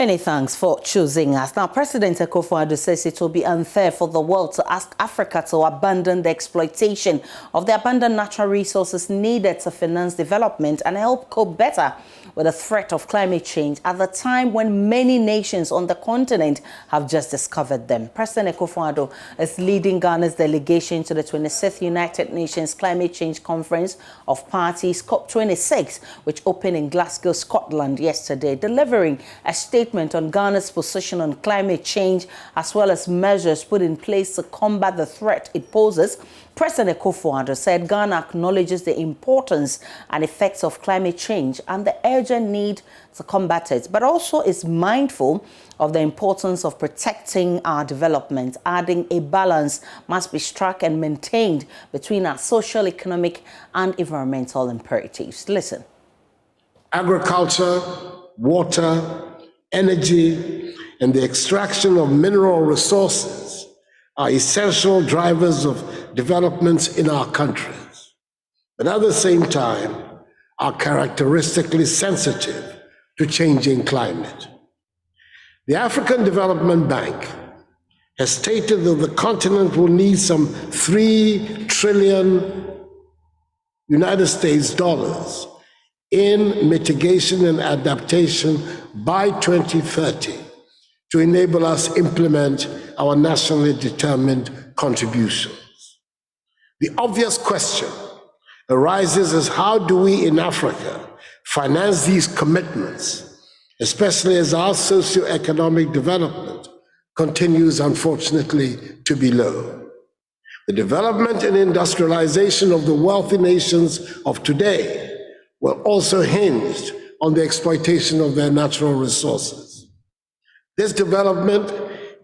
Many thanks for choosing us. Now, President Akufo-Addo says it will be unfair for the world to ask Africa to abandon the exploitation of the abundant natural resources needed to finance development and help cope better with the threat of climate change at the time when many nations on the continent have just discovered them. President Akufo-Addo is leading Ghana's delegation to the 26th United Nations Climate Change Conference of Parties, COP26, which opened in Glasgow, Scotland yesterday, delivering a statement on Ghana's position on climate change, as well as measures put in place to combat the threat it poses. President Akufo-Addo said Ghana acknowledges the importance and effects of climate change and the urgent need to combat it, but also is mindful of the importance of protecting our development, adding a balance must be struck and maintained between our social, economic, and environmental imperatives. Listen. Agriculture, water, energy, and the extraction of mineral resources are essential drivers of developments in our countries, but at the same time are characteristically sensitive to changing climate. The African Development Bank has stated that the continent will need some $3 trillion United States dollars in mitigation and adaptation by 2030 to enable us implement our nationally determined contributions. The obvious question arises is how do we in Africa finance these commitments, especially as our socio-economic development continues, unfortunately, to be low. The development and industrialization of the wealthy nations of today were also hinged on the exploitation of their natural resources. This development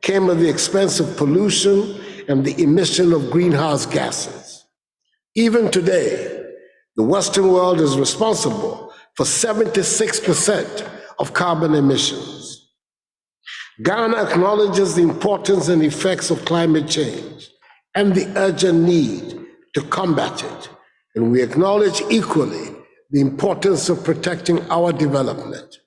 came at the expense of pollution and the emission of greenhouse gases. Even today, the Western world is responsible for 76% of carbon emissions. Ghana acknowledges the importance and effects of climate change and the urgent need to combat it, and we acknowledge equally the importance of protecting our development.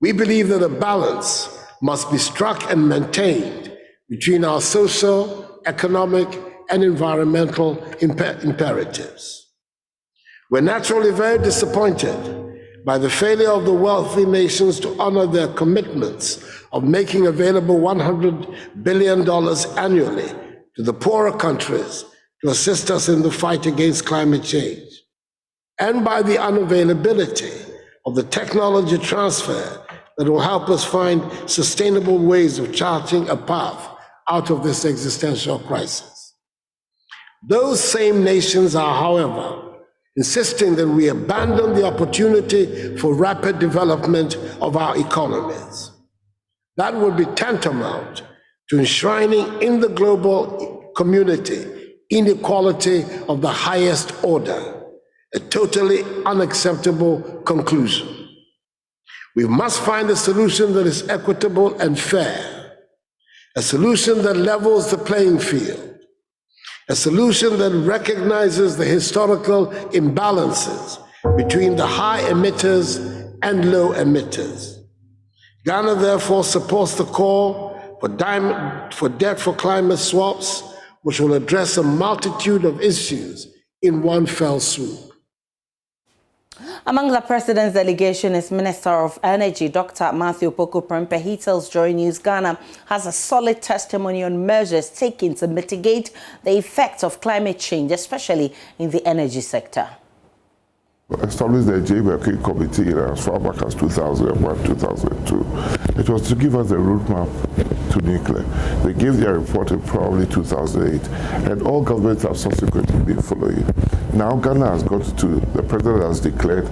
We believe that a balance must be struck and maintained between our social, economic, and environmental imperatives. We're naturally very disappointed by the failure of the wealthy nations to honor their commitments of making available $100 billion annually to the poorer countries to assist us in the fight against climate change, and by the unavailability of the technology transfer that will help us find sustainable ways of charting a path out of this existential crisis. Those same nations are, however, insisting that we abandon the opportunity for rapid development of our economies. That would be tantamount to enshrining in the global community inequality of the highest order, a totally unacceptable conclusion. We must find a solution that is equitable and fair, a solution that levels the playing field, a solution that recognizes the historical imbalances between the high emitters and low emitters. Ghana therefore supports the call for debt for climate swaps, which will address a multitude of issues in one fell swoop. Among the president's delegation is Minister of Energy, Dr. Matthew Poku-Prempeh. He tells JoyNews Ghana has a solid testimony on measures taken to mitigate the effects of climate change, especially in the energy sector. Established the JBK committee as far back as 2001, 2002. It was to give us a roadmap to nuclear. They gave their report in probably 2008, and all governments have subsequently been following. Now Ghana has got to, the president has declared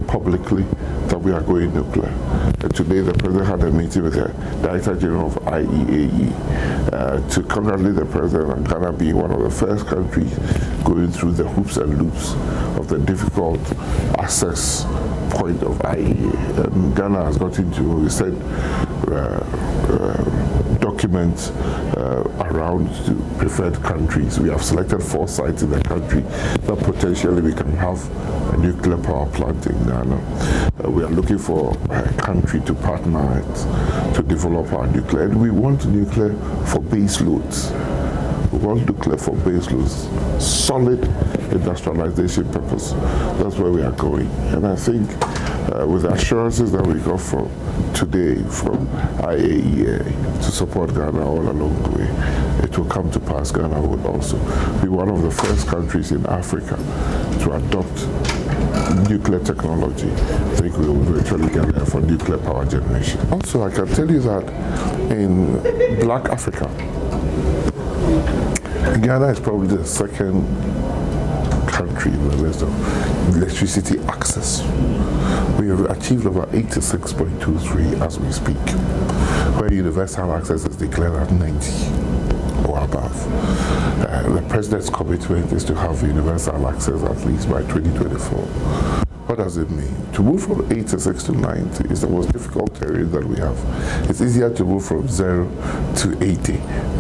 publicly that we are going nuclear. And today the president had a meeting with the Director General of IEAE to congratulate the president on Ghana being one of the first countries going through the hoops and loops of the difficult access point of IEA. And Ghana has got into, we said, documents around the preferred countries. We have selected 4 sites in the country that potentially we can have a nuclear power plant in Ghana. We are looking for a country to partner with to develop our nuclear. And we want nuclear for base loads. We want nuclear for base loads, solid industrialization purpose. That's where we are going. And I think with the assurances that we got from today from IAEA to support Ghana all along the way, it will come to pass. Ghana would also be one of the first countries in Africa to adopt nuclear technology. I think we will eventually get there for nuclear power generation. Also, I can tell you that in Black Africa, Ghana is probably the second country in the list of electricity access. We have achieved about 86.23 as we speak, where universal access is declared at 90 or above. The President's commitment is to have universal access at least by 2024. What does it mean? To move from 86 to 90 is the most difficult terrain that we have. It's easier to move from 0 to 80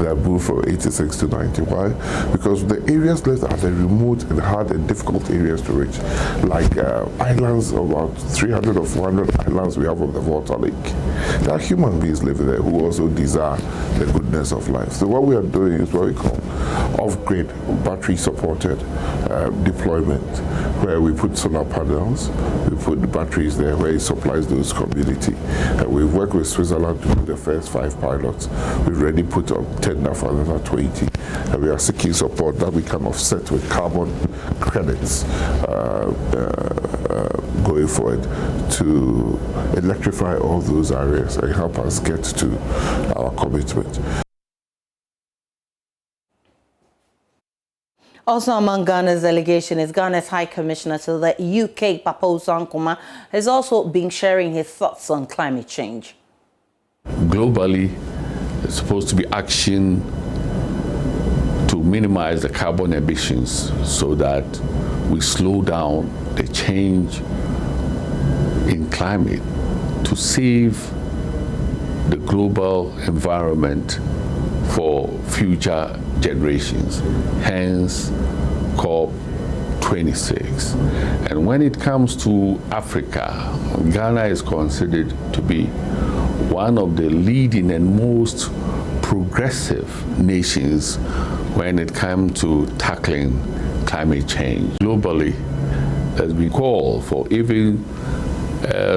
than move from 86 to 90. Why? Because the areas left are the remote and hard and difficult areas to reach, like islands, about 300 or 400 islands we have on the Volta Lake. There are human beings living there who also desire the goodness of life. So what we are doing is what we call off-grid battery-supported deployment, where we put solar panels, we put the batteries there where it supplies those community. We've worked with Switzerland to do the first 5 pilots. We've already put on tender for another 20. And we are seeking support that we can offset with carbon credits going forward to electrify all those areas and help us get to our commitment. Also among Ghana's delegation is Ghana's High Commissioner to the UK, Papoose Nkrumah, has also been sharing his thoughts on climate change. Globally, there's supposed to be action to minimize the carbon emissions so that we slow down the change in climate to save the global environment for future generations, hence COP26. And when it comes to Africa, Ghana is considered to be one of the leading and most progressive nations when it comes to tackling climate change. Globally, as we call for even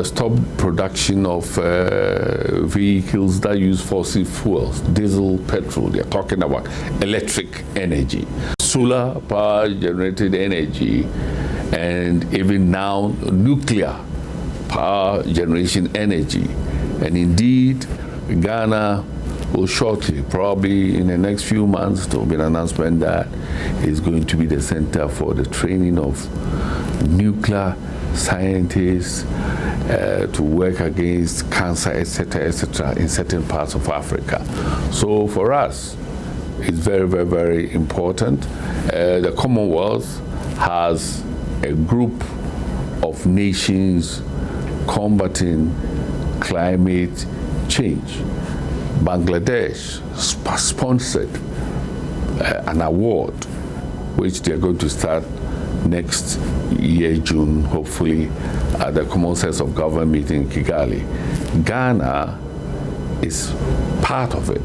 stop production of vehicles that use fossil fuels, diesel, petrol. They're talking about electric energy, solar power generated energy, and even now nuclear power generation energy. And indeed, Ghana will shortly, probably in the next few months, there will be an announcement that is going to be the center for the training of nuclear scientists to work against cancer, etc., in certain parts of Africa. So for us, it's very, very, very important. The Commonwealth has a group of nations combating climate change. Bangladesh sponsored an award, which they're going to start next year, June, hopefully, at the Common Sense of Government meeting in Kigali. Ghana is part of it,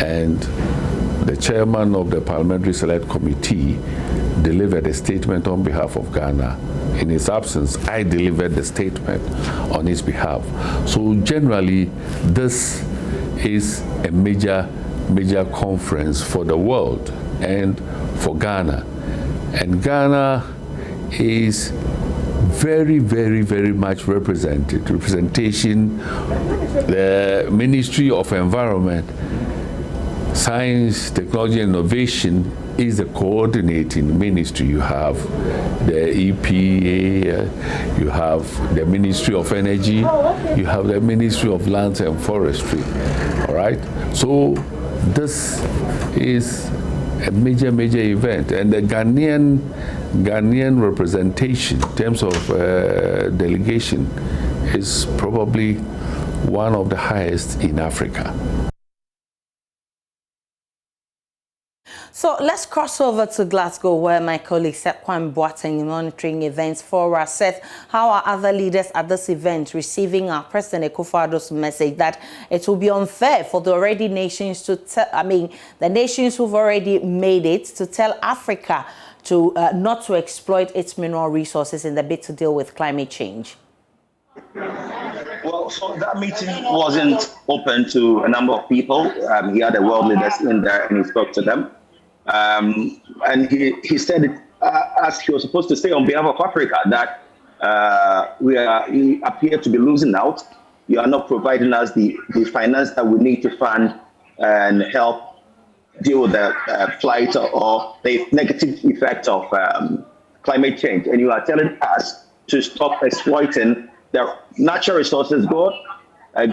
and the chairman of the Parliamentary Select Committee delivered a statement on behalf of Ghana. In his absence, I delivered the statement on his behalf. So generally, this is a major conference for the world and for Ghana. And Ghana is very, very, very much representation. The Ministry of Environment, Science, Technology and Innovation is the coordinating ministry. You have the EPA, you have the Ministry of Energy, you have the Ministry of Lands and Forestry, all right? So this is a major event, and the Ghanaian representation in terms of delegation is probably one of the highest in Africa. So let's cross over to Glasgow, where my colleague Sekwan Boateng, monitoring events for us, said how are other leaders at this event receiving our President Akufo-Addo's message that it will be unfair for the already nations to the nations who've already made it to tell Africa to not to exploit its mineral resources in the bid to deal with climate change. Well, so that meeting wasn't open to a number of people. He had the world leaders in there and he spoke to them. And he said it as he was supposed to say on behalf of Africa that we appear to be losing out. You are not providing us the finance that we need to fund and help deal with the plight or the negative effect of climate change. And you are telling us to stop exploiting the natural resources God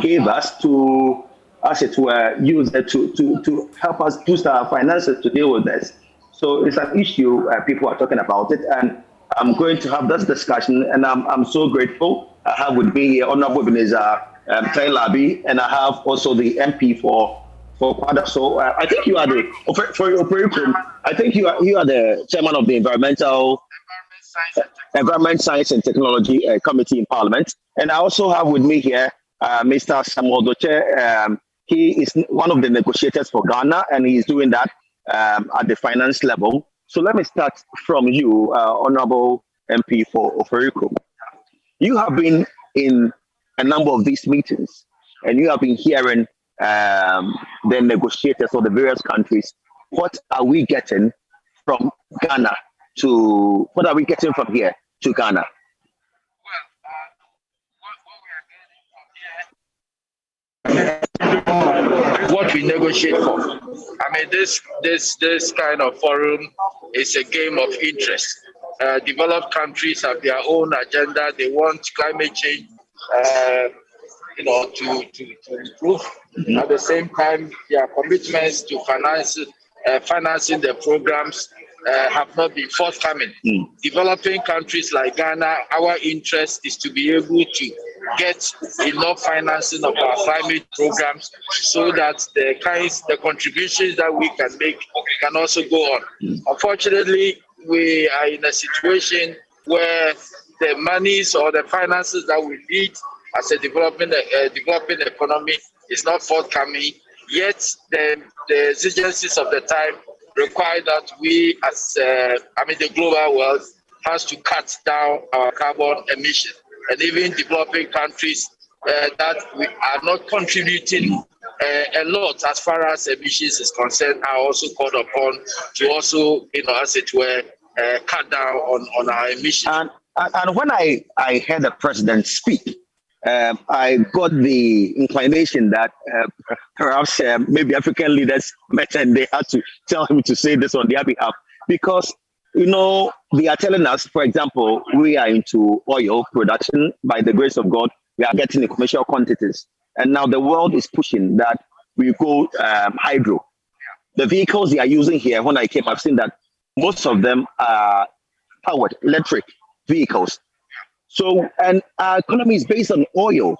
gave us to, as it were, use it to help us boost our finances to deal with this. So it's an issue, people are talking about it, and I'm going to have this discussion, and I'm so grateful. I have with me here Honorable Ebenezer Tailabi, and I have also the MP for Kwada. So I think you are the, for your curriculum, I think you are the chairman of the Environment, Science and Technology Committee in Parliament. And I also have with me here Mr. Samuel Doche. He is one of the negotiators for Ghana, and he is doing that at the finance level. So let me start from you, Honorable MP for Oferiko. You have been in a number of these meetings, and you have been hearing the negotiators of the various countries. What are we getting from Ghana to, what are we getting from here to Ghana? What we negotiate for. I mean, this kind of forum is a game of interest. Developed countries have their own agenda. They want climate change, to improve. Mm-hmm. At the same time, their commitments to financing the programs have not been forthcoming. Mm. Developing countries like Ghana, our interest is to be able to get enough financing of our climate programs so that the contributions that we can make can also go on. Mm. Unfortunately, we are in a situation where the monies or the finances that we need as a developing economy is not forthcoming, yet the exigencies of the time require that we, as the global world, has to cut down our carbon emissions. And even developing countries that we are not contributing a lot as far as emissions is concerned are also called upon to also, as it were, cut down on our emissions. And when I heard the president speak, I got the inclination that perhaps maybe African leaders met and they had to tell him to say this on their behalf, because they are telling us, for example, we are into oil production. By the grace of God, we are getting the commercial quantities, and now the world is pushing that we go hydro. The vehicles they are using here, when I came, I've seen that most of them are powered electric vehicles. So, and our economy is based on oil.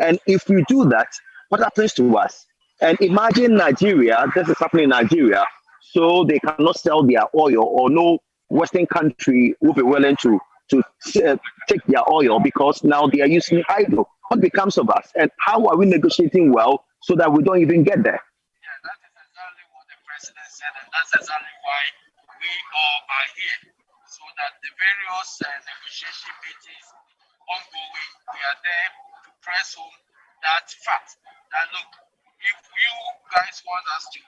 And if we do that, what happens to us? And imagine Nigeria, this is happening in Nigeria, so they cannot sell their oil, or no Western country will be willing to take their oil because now they are using hydro. What becomes of us? And how are we negotiating well so that we don't even get there? Yeah, that is exactly what the president said, and that's exactly why we all are here. So that the various negotiation meetings ongoing, we are there to press home that fact that look, if you guys want us to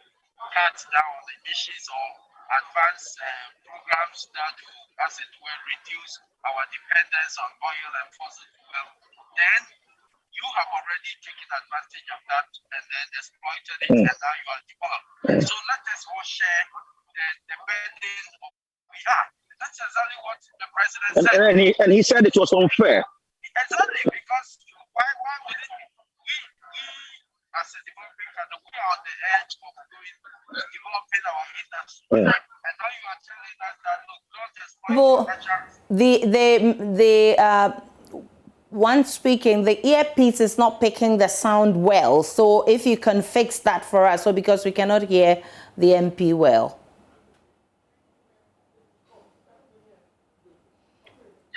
cut down on emissions or advance programs that will, as it will, reduce our dependence on oil and fossil fuel, then you have already taken advantage of that and then exploited it, and now you are developed. So let us all share the burden of what we have. That's exactly what the president said. And he said it was unfair. Exactly, because why would it be? We as a developing country, we are on the edge of developing our industry. Yeah. And now you are telling us that, look, don't exploit one speaking, the earpiece is not picking the sound well. So if you can fix that for us, so because we cannot hear the MP well.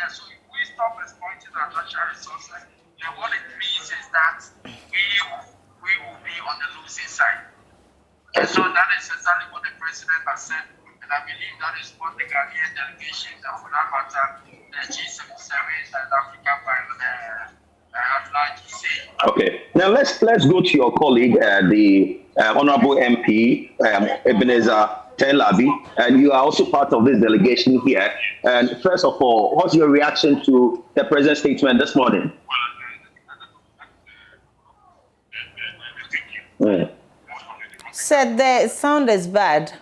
Yeah, so if we stop exploiting our natural resources, then what it means is that we will be on the losing side. And so that is exactly what the president has said, and I believe that is what the Ghanaian delegation, and for that matter, the G77 and African Parliament have largely said. Okay, now let's go to your colleague, the Honorable MP Ebenezer Telabi, and you are also part of this delegation here. And first of all, what's your reaction to the president's statement this morning? Said the sound is bad.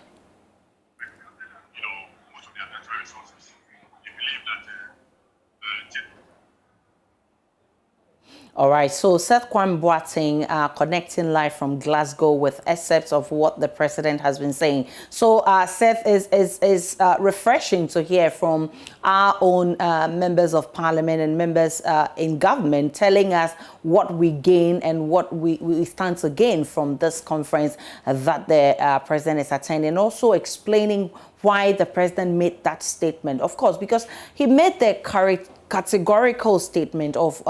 All right, so Seth Kwame Boateng connecting live from Glasgow with excerpts of what the president has been saying. So Seth is refreshing to hear from our own members of parliament and members in government telling us what we gain and what we stand to gain from this conference that the president is attending. Also explaining why the president made that statement. Of course, because he made the categorical statement of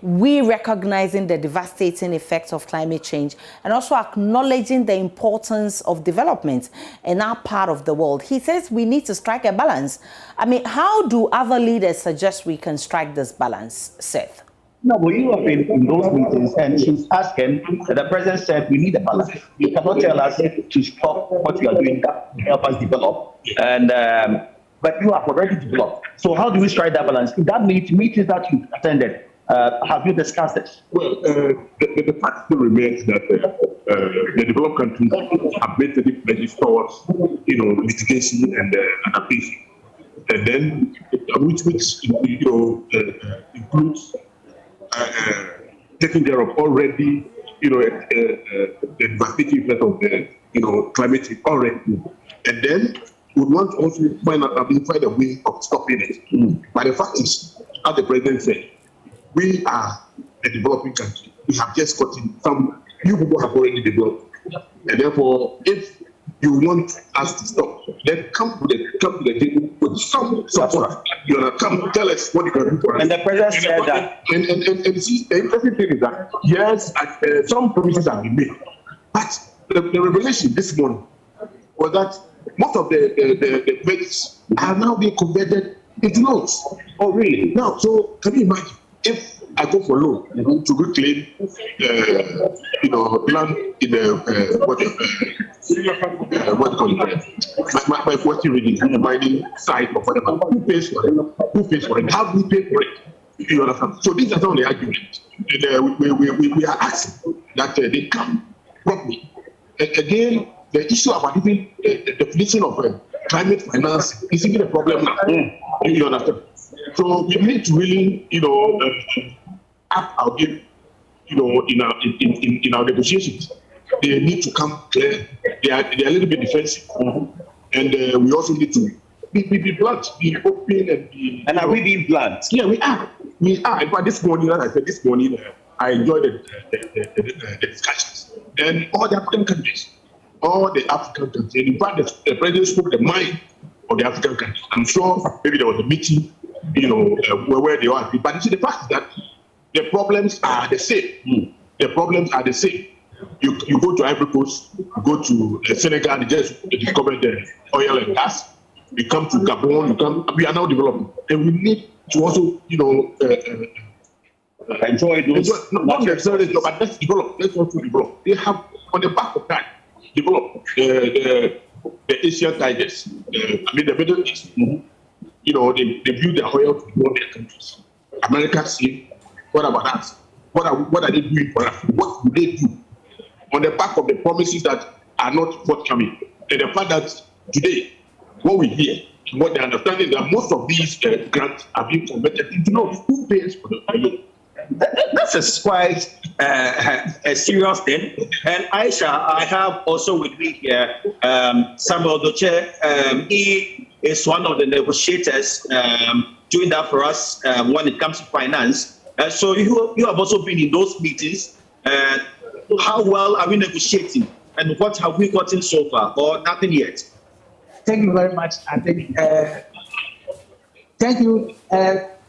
we recognizing the devastating effects of climate change and also acknowledging the importance of development in our part of the world. He says we need to strike a balance. I mean, how do other leaders suggest we can strike this balance, Seth? No, but you have been in those meetings and she's asking, the president said we need a balance. You cannot tell us to stop what we are doing to help us develop. And but you have already developed. So how do we strike that balance? In that meetings that you attended, have you discussed this? Well, the fact still remains that the developed countries have made the pledges towards, mitigation and adaptation, and then which includes taking care of already, the devastating effect of the, climate change already, and then we want to also find a way of stopping it. But the fact is, as the president said, we are a developing country. We have just gotten some. You people have already developed, and therefore, if you want us to stop, then come to the table with some support. You know, come tell us what you can do for us. And the president said that. And see, the interesting thing is that yes, some promises have been made, but the revelation this morning was that most of the pledges are now being converted into loans. Oh, really? Now, so can you imagine if I go for loan to reclaim, land in the what do you call it? My forty region, the mining site or whatever. Who pays for it? Who pays for it? How do we pay for it? You understand? So these are some of the arguments. And, we are asking that they come properly. Again, the issue of the definition of climate finance is even a problem now. You understand? So we need to really, up our game, in our negotiations. They need to come clear. They are a little bit defensive, and we also need to be blunt, be open, and be. And are we being blunt? Yeah, we are. We are. In fact, this morning, as I said, I enjoyed the discussions, and all the African countries. All the African countries. In fact, the president spoke the mind of the African countries. I'm sure maybe there was a meeting, where they are. But you see, the fact is that the problems are the same. The problems are the same. You go to Ivory Coast, you go to Senegal, they just discovered the oil and gas. We come to Gabon, we are now developing. And we need to also, enjoy those. Not necessarily, but let's develop. Let's also develop. They have, on the back of that, develop the Asian tigers. The Middle East. They build their oil to grow their countries. America see, what about us? What are they doing for us? What do they do? On the back of the promises that are not forthcoming. And the fact that today, what we hear, what they understand is that most of these grants are being converted into loans. Who pays for the loan? That's quite a serious thing. And Aisha, I have also with me here Samuel Doche. He is one of the negotiators doing that for us when it comes to finance. So you have also been in those meetings. How well are we negotiating? And what have we gotten so far, or nothing yet? Thank you very much. I think, thank you.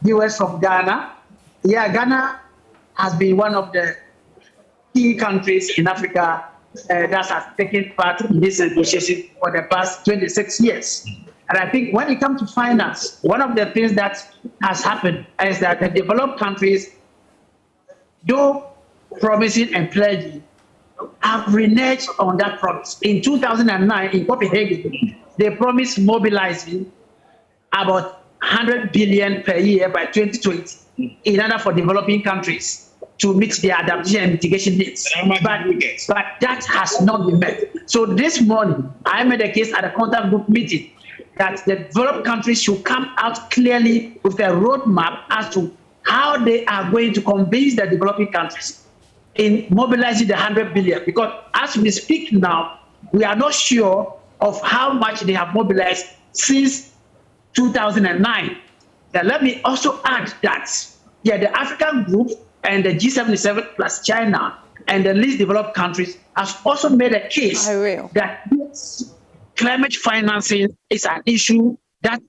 viewers from Ghana. Yeah, Ghana has been one of the key countries in Africa that has taken part in this negotiation for the past 26 years. And I think when it comes to finance, one of the things that has happened is that the developed countries, though promising and pledging, have reneged on that promise. In 2009, in Copenhagen, they promised mobilizing about 100 billion per year by 2020 in order for developing countries to meet their adaptation and mitigation needs. But that has not been met. So this morning, I made a case at a contact group meeting that the developed countries should come out clearly with a roadmap as to how they are going to convince the developing countries in mobilizing the 100 billion. Because as we speak now, we are not sure of how much they have mobilized since 2009. Now, let me also add that, yeah, the African group and the G77 plus China and the least developed countries has also made a case that this climate financing is an issue that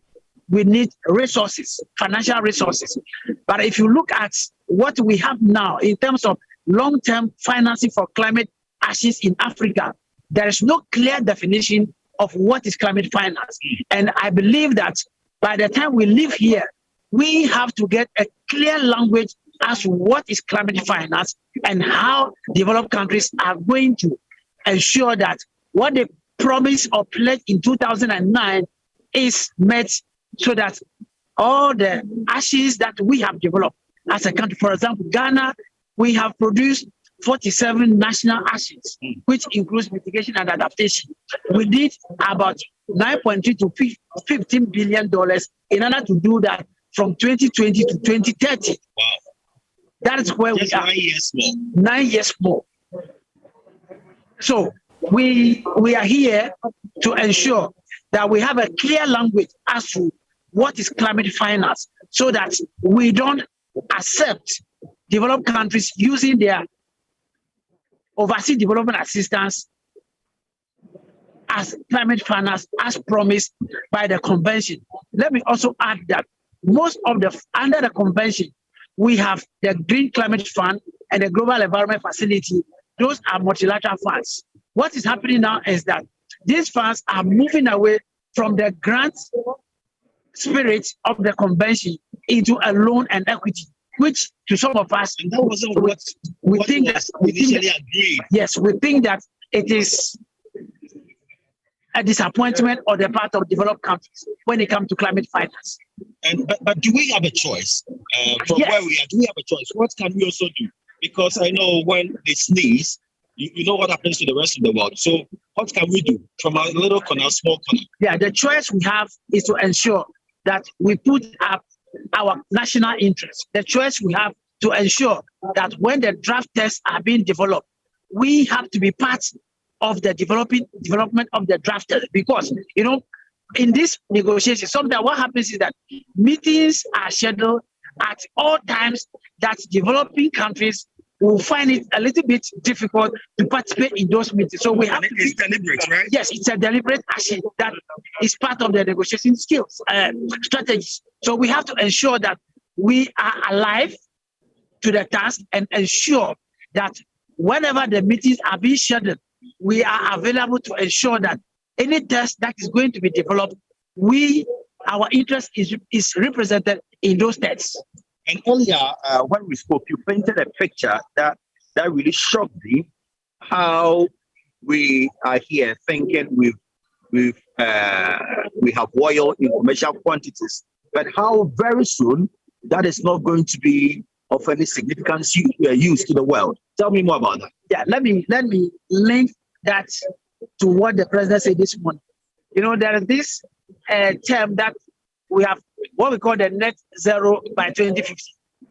we need resources, financial resources. But if you look at what we have now in terms of long-term financing for climate actions in Africa, there is no clear definition of what is climate finance. And I believe that by the time we leave here, we have to get a clear language as to what is climate finance and how developed countries are going to ensure that what they promised or pledged in 2009 is met, so that all the actions that we have developed as a country, for example, Ghana, we have produced 47 national actions, which includes mitigation and adaptation. We did about $9.3 to $15 billion in order to do that from 2020 to 2030. Wow. That is where just we are. 9 years more. 9 years more. So we are here to ensure that we have a clear language as to what is climate finance, so that we don't accept developed countries using their overseas development assistance as climate finance as promised by the convention. Let me also add that under the convention, we have the Green Climate Fund and the Global Environment Facility. Those are multilateral funds. What is happening now is that these funds are moving away from the grant spirit of the convention into a loan and equity, which to some of us, and that wasn't what we think initially agreed. Yes, we think that it is a disappointment on the part of developed countries when it comes to climate finance. But do we have a choice? From Yes. where we are, do we have a choice? What can we also do? Because I know when they sneeze, you know what happens to the rest of the world. So what can we do from a little corner, small corner? Yeah, the choice we have is to ensure that we put up our national interests. The choice we have to ensure that when the draft tests are being developed, we have to be part of the development of the draft test. Because, you know, in this negotiation, sometimes what happens is that meetings are scheduled at all times that developing countries will find it a little bit difficult to participate in those meetings. So we have to It's deliberate, right? Yes, it's a deliberate action that is part of the negotiation skills, strategies. So we have to ensure that we are alive to the task and ensure that whenever the meetings are being scheduled, we are available to ensure that any test that is going to be developed, our interest is represented in those tests. And earlier, when we spoke, you painted a picture that really shocked me. How we are here thinking we have oil in commercial quantities, but how very soon that is not going to be of any significance use to the world. Tell me more about that. Yeah, let me link that to what the president said this morning. You know, there is this term that we have, what we call the net zero by 2050.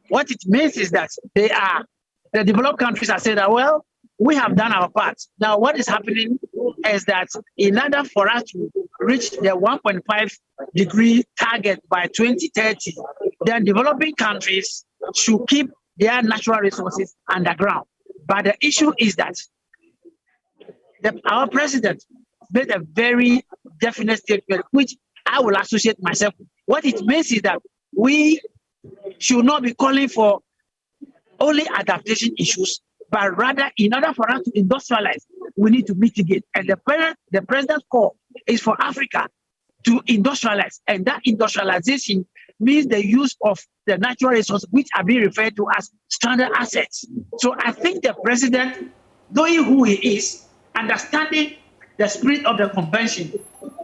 What it means is that the developed countries are saying that, well, we have done our part. Now, what is happening is that in order for us to reach the 1.5 degree target by 2030, then developing countries should keep their natural resources underground. But the issue is that our president made a very definite statement, which I will associate myself with. What it means is that we should not be calling for only adaptation issues, but rather in order for us to industrialize, we need to mitigate. And the president's call is for Africa to industrialize. And that industrialization means the use of the natural resources, which are being referred to as stranded assets. So I think the president, knowing who he is, understanding the spirit of the convention,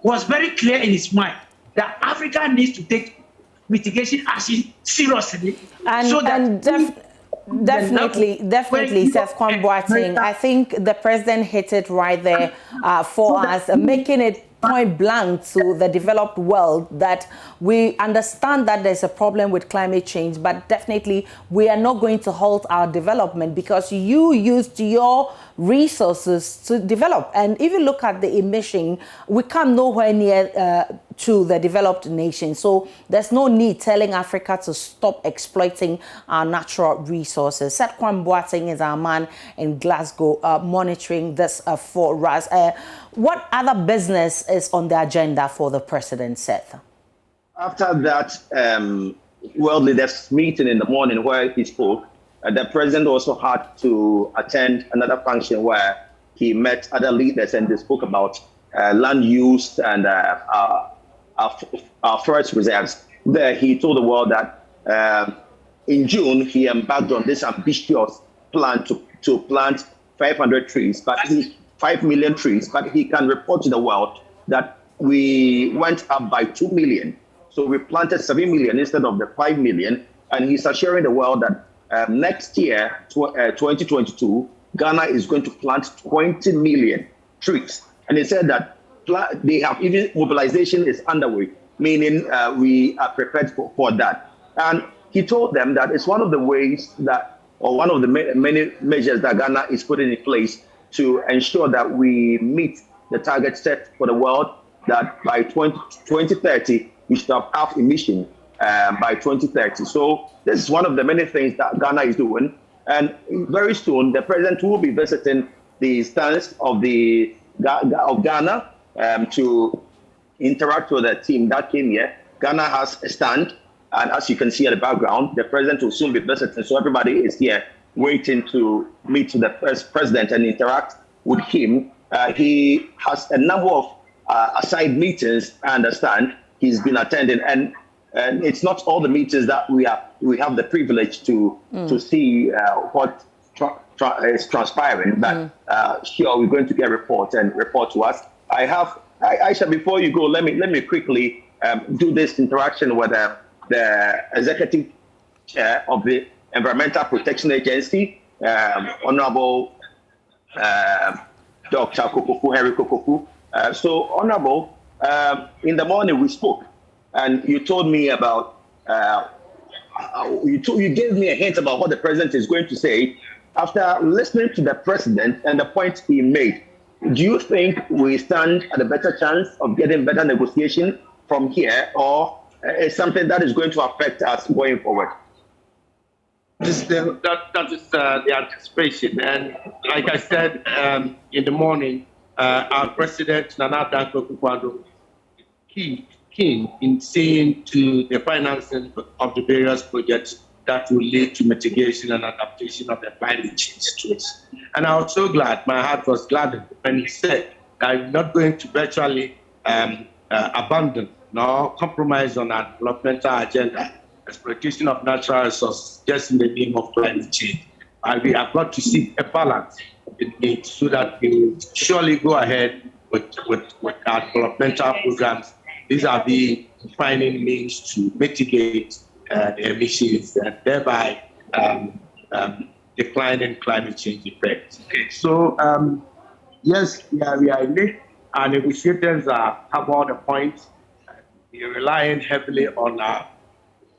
was very clear in his mind that Africa needs to take mitigation action seriously. Definitely, Seth Kwamboateng. I think the president hit it right there for us, making it point blank to the developed world that we understand that there's a problem with climate change, but definitely we are not going to halt our development because you used your resources to develop. And if you look at the emission, we come nowhere near to the developed nation. So there's no need telling Africa to stop exploiting our natural resources. Seth Kwamboateng is our man in Glasgow monitoring this for us. What other business is on the agenda for the president, Seth? After that world leaders meeting in the morning where he spoke, the president also had to attend another function where he met other leaders and they spoke about land use and our forest reserves. There he told the world that in June he embarked on this ambitious plan to plant 500 trees, but 5 million trees, but he can report to the world that we went up by 2 million. So we planted 7 million instead of the 5 million. And he's assuring the world that next year, 2022, Ghana is going to plant 20 million trees. And he said that they have even mobilization is underway, meaning we are prepared for that. And he told them that it's one of the ways that, or one of the many measures that Ghana is putting in place to ensure that we meet the target set for the world, that by 2030, we should have half emission by 2030. So this is one of the many things that Ghana is doing. And very soon, the president will be visiting the stands of Ghana to interact with the team that came here. Ghana has a stand, and as you can see at the background, the president will soon be visiting. So everybody is here waiting to meet the first president and interact with him. He has a number of aside meetings, I understand, he's been attending, and it's not all the meetings that we have the privilege to see what is transpiring, but sure, we're going to get reports and report to us. Aisha, before you go, let me quickly do this interaction with the executive chair of the Environmental Protection Agency, Honorable Dr. Kokofu, Harry Kokofu. So, Honorable, in the morning we spoke, and you told me about, you gave me a hint about what the president is going to say. After listening to the president and the points he made, do you think we stand at a better chance of getting better negotiation from here, or is something that is going to affect us going forward? That is the anticipation. And like I said in the morning, our president, Nana Dankwa Akufo-Addo, is keen in seeing to the financing of the various projects that will lead to mitigation and adaptation of the climate change situation. And I was so glad, my heart was gladdened when he said that I'm not going to virtually abandon nor compromise on our developmental agenda, exploitation of natural resources, just in the name of climate change. And we have got to seek a balance in it so that we will surely go ahead with our developmental programs. These are the defining means to mitigate the emissions and thereby declining climate change effects. Okay. So, yes, we are in it. Our negotiators have all the points. We are relying heavily on our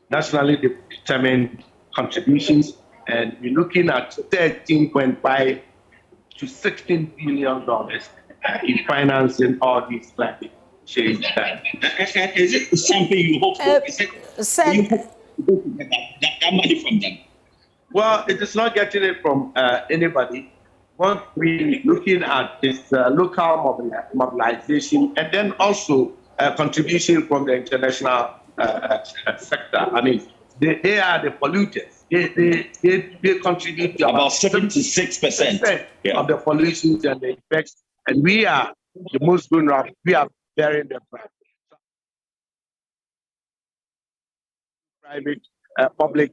nationally determined contributions, and we're looking at $13.5 to $16 billion in financing all these climate change. Is it something you hope for? You hope to get that money from them? Well, it is not getting it from anybody. What we're looking at is local mobilization, and then also contribution from the international sector. I mean, They are the polluters. They contribute to about 76% of the pollution and the effects, and we are the most vulnerable. We are bearing the brunt. Private, public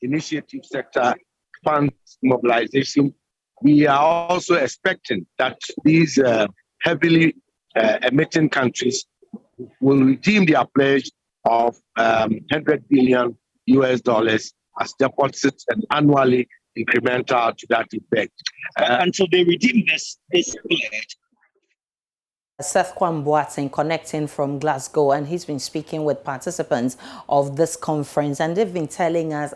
initiative sector fund mobilization. We are also expecting that these heavily emitting countries will redeem their pledge of $100 billion as deposits and annually incremental to that effect. Until they redeem this pledge. Seth Kwamboateng connecting from Glasgow, and he's been speaking with participants of this conference, and they've been telling us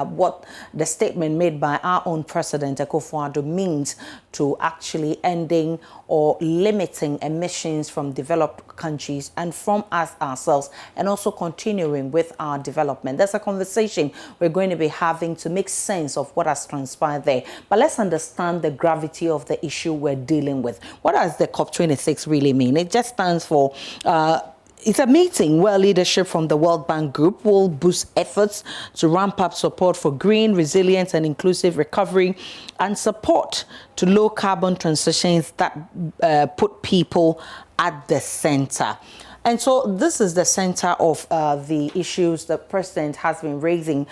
what the statement made by our own President Akufo-Addo means to actually ending or limiting emissions from developed countries and from us ourselves, and also continuing with our development. There's a conversation we're going to be having to make sense of what has transpired there. But let's understand the gravity of the issue we're dealing with. What does the COP26 really mean? It just stands for it's a meeting where leadership from the World Bank Group will boost efforts to ramp up support for green, resilient and inclusive recovery and support to low carbon transitions that put people at the center. And so this is the center of the issues the president has been raising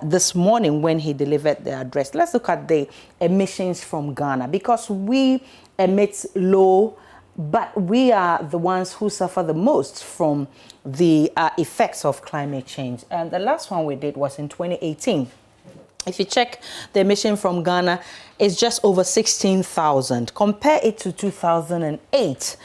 this morning when he delivered the address. Let's look at the emissions from Ghana, because we emit low, but we are the ones who suffer the most from the effects of climate change. And the last one we did was in 2018. If you check the emission from Ghana, it's just over 16,000. Compare it to 2008.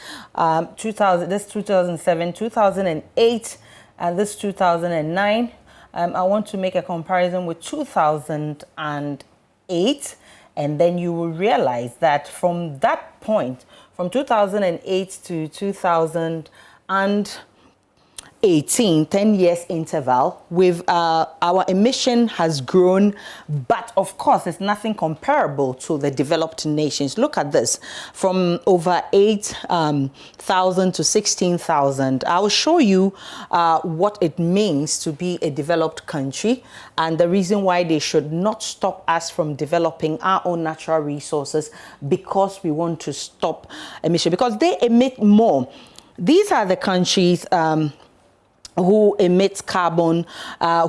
2007, 2008, and this 2009. I want to make a comparison with 2008, and then you will realize that from that point, from 2008 to 2018, 10 years interval, with our emission has grown, but of course it's nothing comparable to the developed nations. Look at this, from over 8,000 to 16,000. I'll show you what it means to be a developed country and the reason why they should not stop us from developing our own natural resources because we want to stop emission, because they emit more. These are the countries who emit carbon,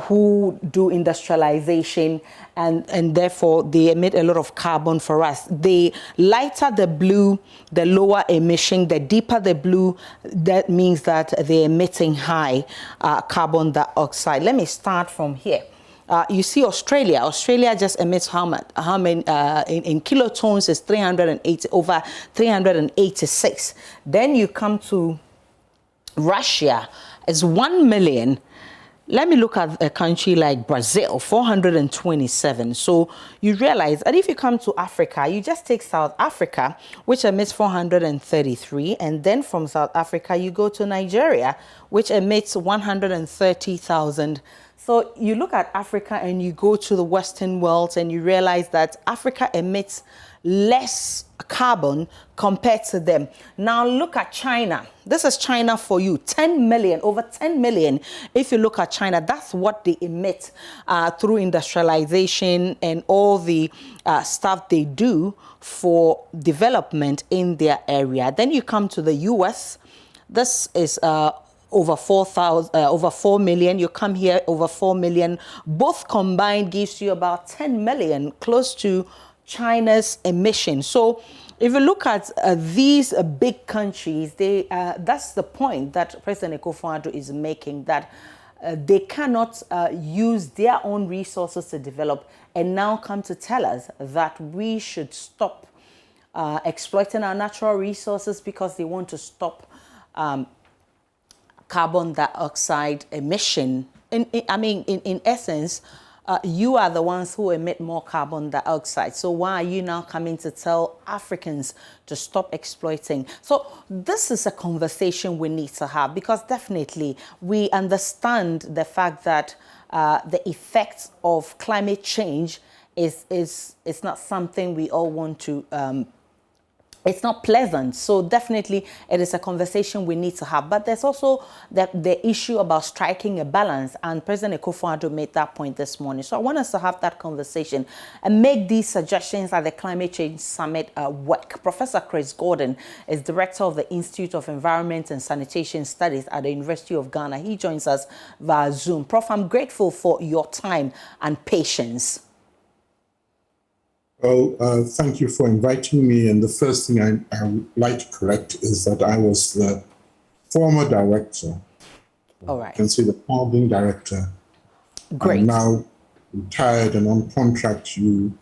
who do industrialization, and therefore they emit a lot of carbon for us. The lighter the blue, the lower emission. The deeper the blue, that means that they're emitting high carbon dioxide. Let me start from here. You see Australia. Australia just emits how much? How many in kilotons is 380, over 386. Then you come to Russia, is 1 million. Let me look at a country like Brazil, 427. So you realize that if you come to Africa, you just take South Africa, which emits 433. And then from South Africa, you go to Nigeria, which emits 130,000. So you look at Africa and you go to the Western world and you realize that Africa emits less carbon compared to them. Now look at China. This is China for you. 10 million, over 10 million. If you look at China, that's what they emit through industrialization and all the stuff they do for development in their area. Then you come to the US. This is over 4 million. You come here, over 4 million. Both combined gives you about 10 million, close to China's emission. So if you look at these big countries, that's the point that President Akufo-Addo is making, that they cannot use their own resources to develop and now come to tell us that we should stop exploiting our natural resources because they want to stop carbon dioxide emission. In essence, you are the ones who emit more carbon dioxide. So why are you now coming to tell Africans to stop exploiting? So this is a conversation we need to have, because definitely we understand the fact that the effects of climate change is not something we all want to it's not pleasant. So definitely it is a conversation we need to have. But there's also the issue about striking a balance. And President Akufo-Addo made that point this morning. So I want us to have that conversation and make these suggestions at the Climate Change Summit work. Professor Chris Gordon is director of the Institute of Environment and Sanitation Studies at the University of Ghana. He joins us via Zoom. Prof, I'm grateful for your time and patience. Well, thank you for inviting me. And the first thing I would like to correct is that I was the former director. All right. You can say the founding director. Great. I'm now retired and on contract. You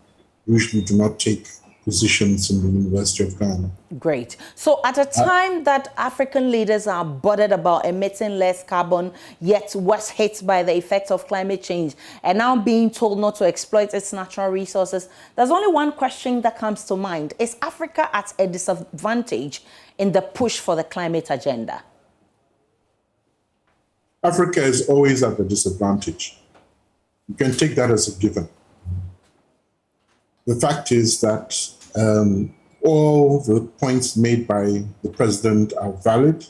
usually do not take positions in the University of Ghana. Great. So at a time that African leaders are bothered about emitting less carbon, yet worse hit by the effects of climate change, and now being told not to exploit its natural resources, there's only one question that comes to mind. Is Africa at a disadvantage in the push for the climate agenda? Africa is always at a disadvantage. You can take that as a given. The fact is that all the points made by the president are valid.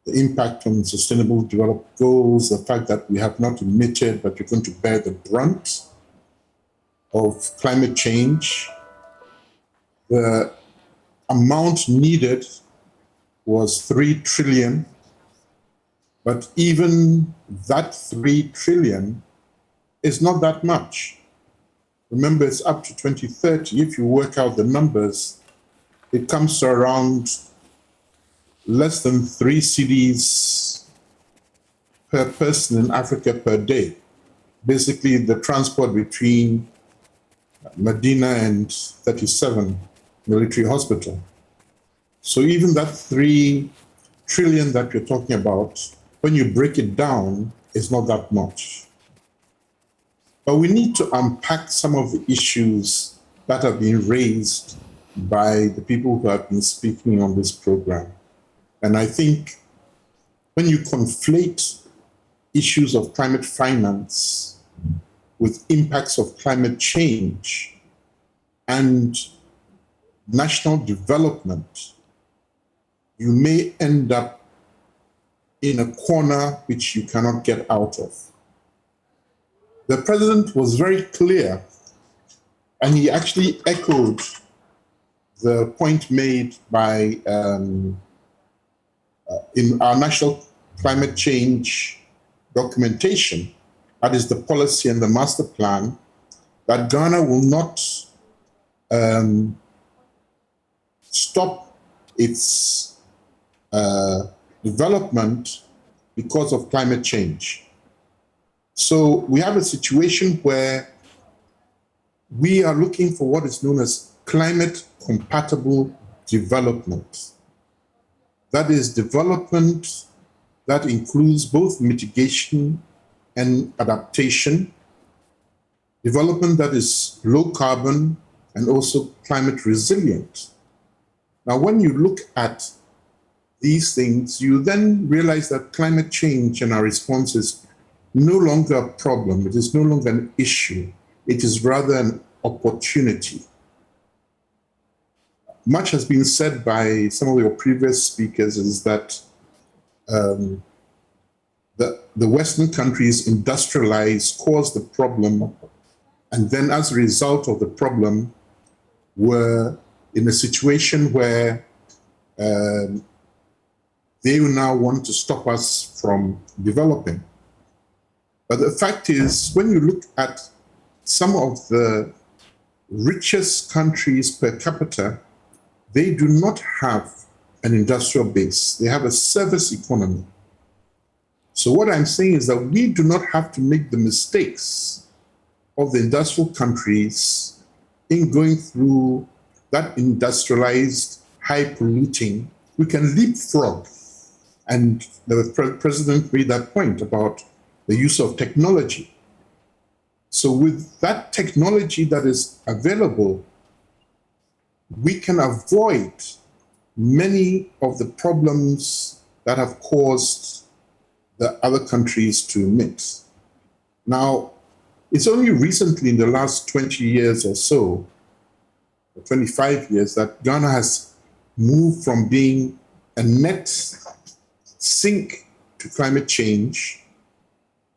The impact on sustainable development goals, the fact that we have not emitted, but you're going to bear the brunt of climate change. The amount needed was 3 trillion, but even that 3 trillion is not that much. Remember, it's up to 2030. If you work out the numbers, it comes to around less than 3 cities per person in Africa per day. Basically, the transport between Medina and 37 military hospital. So even that 3 trillion that you're talking about, when you break it down, is not that much. But we need to unpack some of the issues that have been raised by the people who have been speaking on this program. And I think when you conflate issues of climate finance with impacts of climate change and national development, you may end up in a corner which you cannot get out of. The president was very clear, and he actually echoed the point made by in our national climate change documentation, that is the policy and the master plan, that Ghana will not stop its development because of climate change. So we have a situation where we are looking for what is known as climate compatible development. That is development that includes both mitigation and adaptation, development that is low carbon and also climate resilient. Now, when you look at these things, you then realize that climate change and our response is no longer a problem. It is no longer an issue. It is rather an opportunity. Much has been said by some of your previous speakers is that the Western countries industrialized, caused the problem, and then as a result of the problem, were in a situation where they now want to stop us from developing. But the fact is, when you look at some of the richest countries per capita, they do not have an industrial base. They have a service economy. So what I'm saying is that we do not have to make the mistakes of the industrial countries in going through that industrialized, high polluting. We can leapfrog. And the president made that point about the use of technology. So with that technology that is available, we can avoid many of the problems that have caused the other countries to emit. Now, it's only recently in the last 20 years or so 25 years, that Ghana has moved from being a net sink to climate change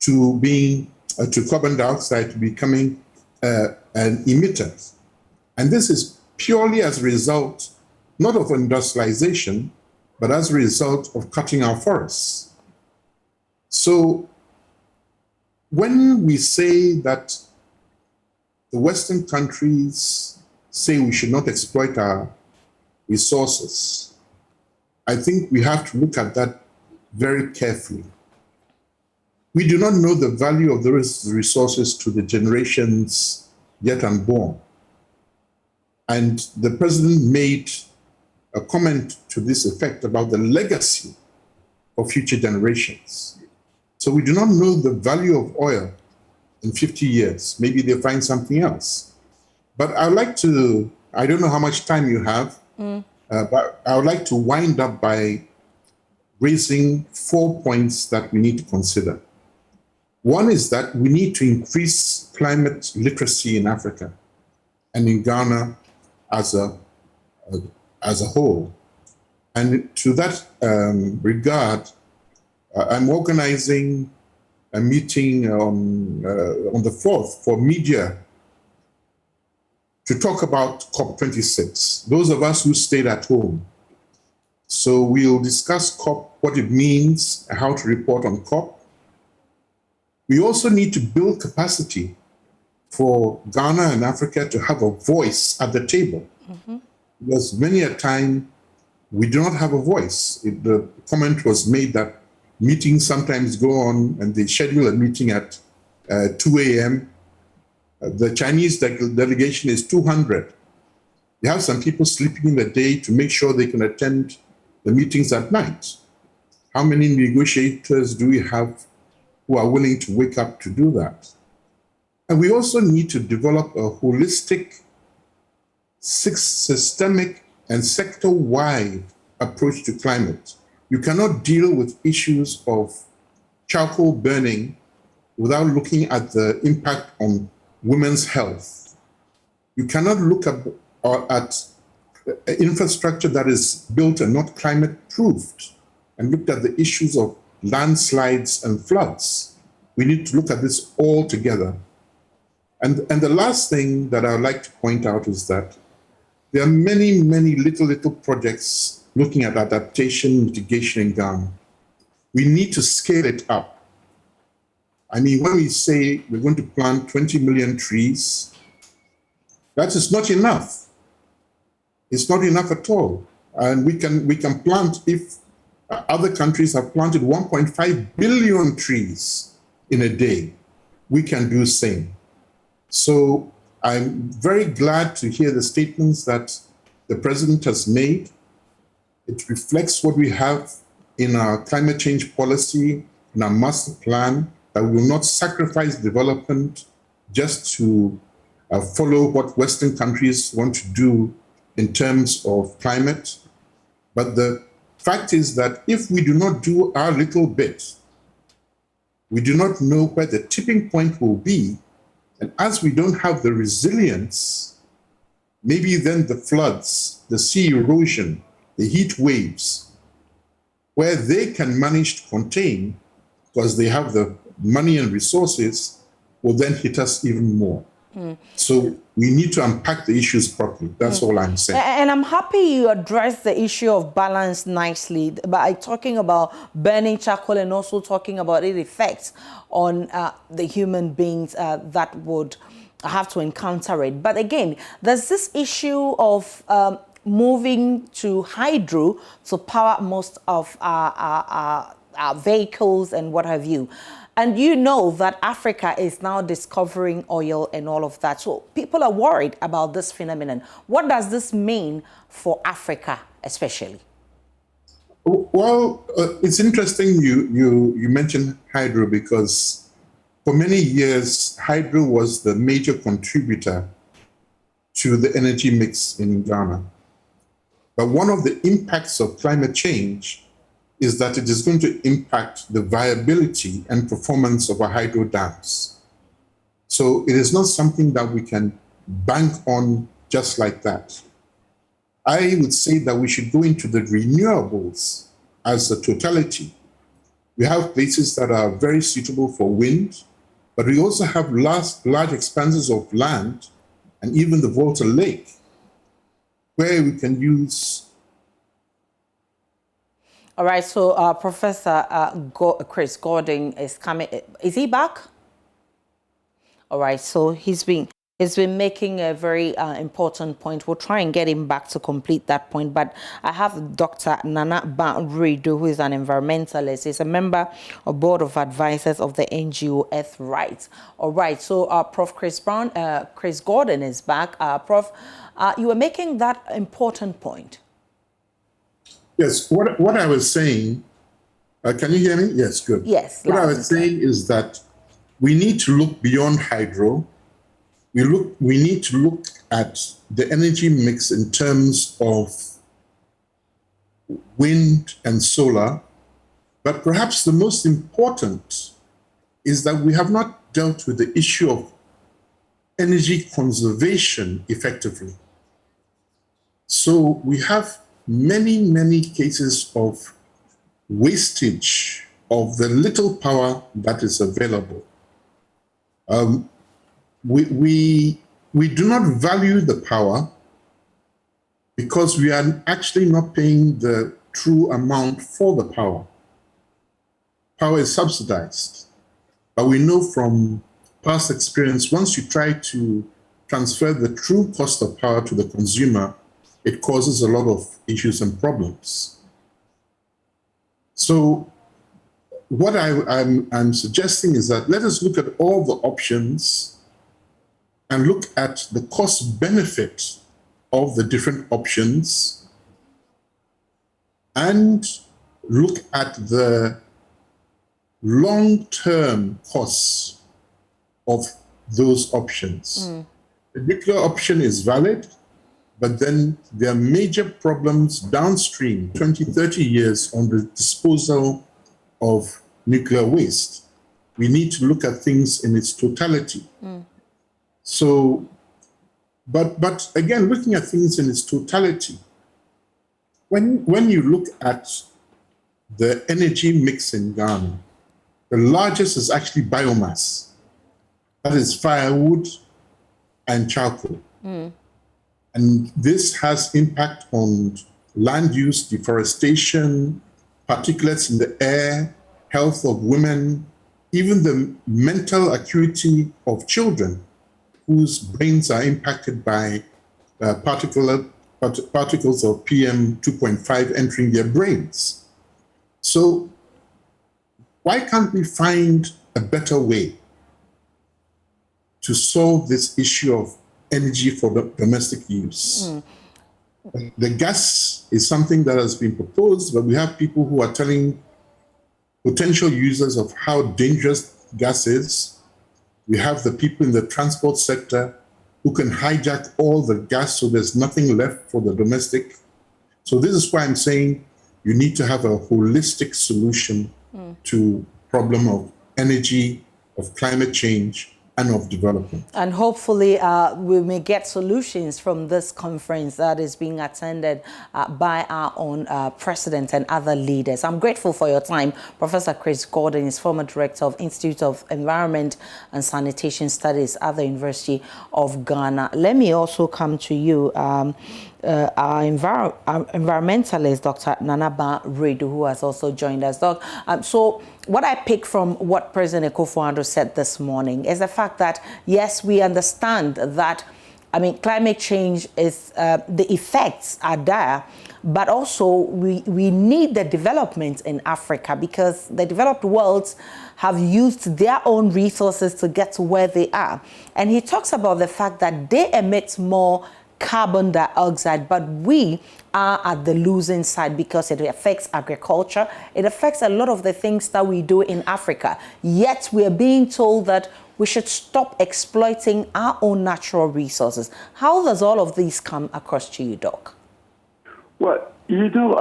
to being to carbon dioxide, to becoming an emitter. And this is purely as a result, not of industrialization, but as a result of cutting our forests. So when we say that the Western countries say we should not exploit our resources, I think we have to look at that very carefully. We do not know the value of those resources to the generations yet unborn. And the president made a comment to this effect about the legacy of future generations. So we do not know the value of oil in 50 years. Maybe they find something else. But I'd like to, I don't know how much time you have, but I would like to wind up by raising 4 points that we need to consider. One is that we need to increase climate literacy in Africa and in Ghana as a whole. And to that regard, I'm organizing a meeting on the 4th for media to talk about COP26, those of us who stayed at home. So we'll discuss COP, what it means, how to report on COP. We also need to build capacity for Ghana and Africa to have a voice at the table. Because many a time we do not have a voice. The comment was made that meetings sometimes go on and they schedule a meeting at 2 a.m. The Chinese delegation is 200. You have some people sleeping in the day to make sure they can attend the meetings at night. How many negotiators do we have who are willing to wake up to do that? And we also need to develop a holistic, systemic, and sector-wide approach to climate. You cannot deal with issues of charcoal burning without looking at the impact on women's health. You cannot look at infrastructure that is built and not climate-proofed and look at the issues of landslides and floods. We need to look at this all together. And the last thing that I would like to point out is that there are many, many little projects looking at adaptation, mitigation in Ghana. We need to scale it up. I mean, when we say we're going to plant 20 million trees, that is not enough. It's not enough at all. And we can plant, if other countries have planted 1.5 billion trees in a day, we can do the same. So I'm very glad to hear the statements that the president has made. It reflects what we have in our climate change policy, in our master plan, that we will not sacrifice development just to follow what Western countries want to do in terms of climate. But the fact is that if we do not do our little bit, we do not know where the tipping point will be. And as we don't have the resilience, maybe then the floods, the sea erosion, the heat waves, where they can manage to contain, because they have the money and resources, will then hit us even more. So we need to unpack the issues properly. That's all I'm saying. And I'm happy you addressed the issue of balance nicely by talking about burning charcoal and also talking about its effects on the human beings that would have to encounter it. But again, there's this issue of moving to hydro to power most of our vehicles and what have you. And you know that Africa is now discovering oil and all of that. So people are worried about this phenomenon. What does this mean for Africa, especially? Well, it's interesting you mentioned hydro, because for many years, hydro was the major contributor to the energy mix in Ghana. But one of the impacts of climate change is that it is going to impact the viability and performance of our hydro dams. So it is not something that we can bank on just like that. I would say that we should go into the renewables as a totality. We have places that are very suitable for wind, but we also have large expanses of land and even the Volta Lake, where we can use. All right, so Professor Chris Gordon is coming. Is he back? All right, so he's been making a very important point. We'll try and get him back to complete that point. But I have Dr. Nana Ba-Redu, who is an environmentalist. He's a member of Board of Advisors of the NGO Earth Rights. All right, so Prof. Chris Gordon is back. Prof, you were making that important point. Yes, what I was saying, can you hear me? Yes, good. Yes. What I was saying is that we need to look beyond hydro. We need to look at the energy mix in terms of wind and solar. But perhaps the most important is that we have not dealt with the issue of energy conservation effectively. So we have many cases of wastage of the little power that is available. We do not value the power because we are actually not paying the true amount for the power. Power is subsidized, but we know from past experience, once you try to transfer the true cost of power to the consumer, it causes a lot of issues and problems. So what I'm suggesting is that let us look at all the options and look at the cost benefit of the different options and look at the long-term costs of those options. The nuclear option is valid, but then there are major problems downstream, 20, 30 years on the disposal of nuclear waste. We need to look at things in its totality. So, but again, looking at things in its totality, when you look at the energy mix in Ghana, the largest is actually biomass. That is firewood and charcoal. And this has impact on land use, deforestation, particulates in the air, health of women, even the mental acuity of children whose brains are impacted by particles of PM 2.5 entering their brains. So why can't we find a better way to solve this issue of energy for the domestic use? The gas is something that has been proposed, but we have people who are telling potential users of how dangerous gas is. We have the people in the transport sector who can hijack all the gas so there's nothing left for the domestic. So this is why I'm saying you need to have a holistic solution to problem of energy, of climate change, and of development. And hopefully we may get solutions from this conference that is being attended by our own president and other leaders. I'm grateful for your time. Professor Chris Gordon is former director of Institute of Environment and Sanitation Studies at the University of Ghana. Let me also come to you. Our environmentalist, Dr. Nana Ba-Redu, who has also joined us. So what I pick from what President Akufo-Addo said this morning is the fact that, yes, we understand that, I mean, climate change is, the effects are dire, but also we need the development in Africa because the developed worlds have used their own resources to get to where they are. And he talks about the fact that they emit more carbon dioxide, but we are at the losing side because it affects agriculture. It affects a lot of the things that we do in Africa. Yet we are being told that we should stop exploiting our own natural resources. How does all of these come across to you, Doc? Well, you know,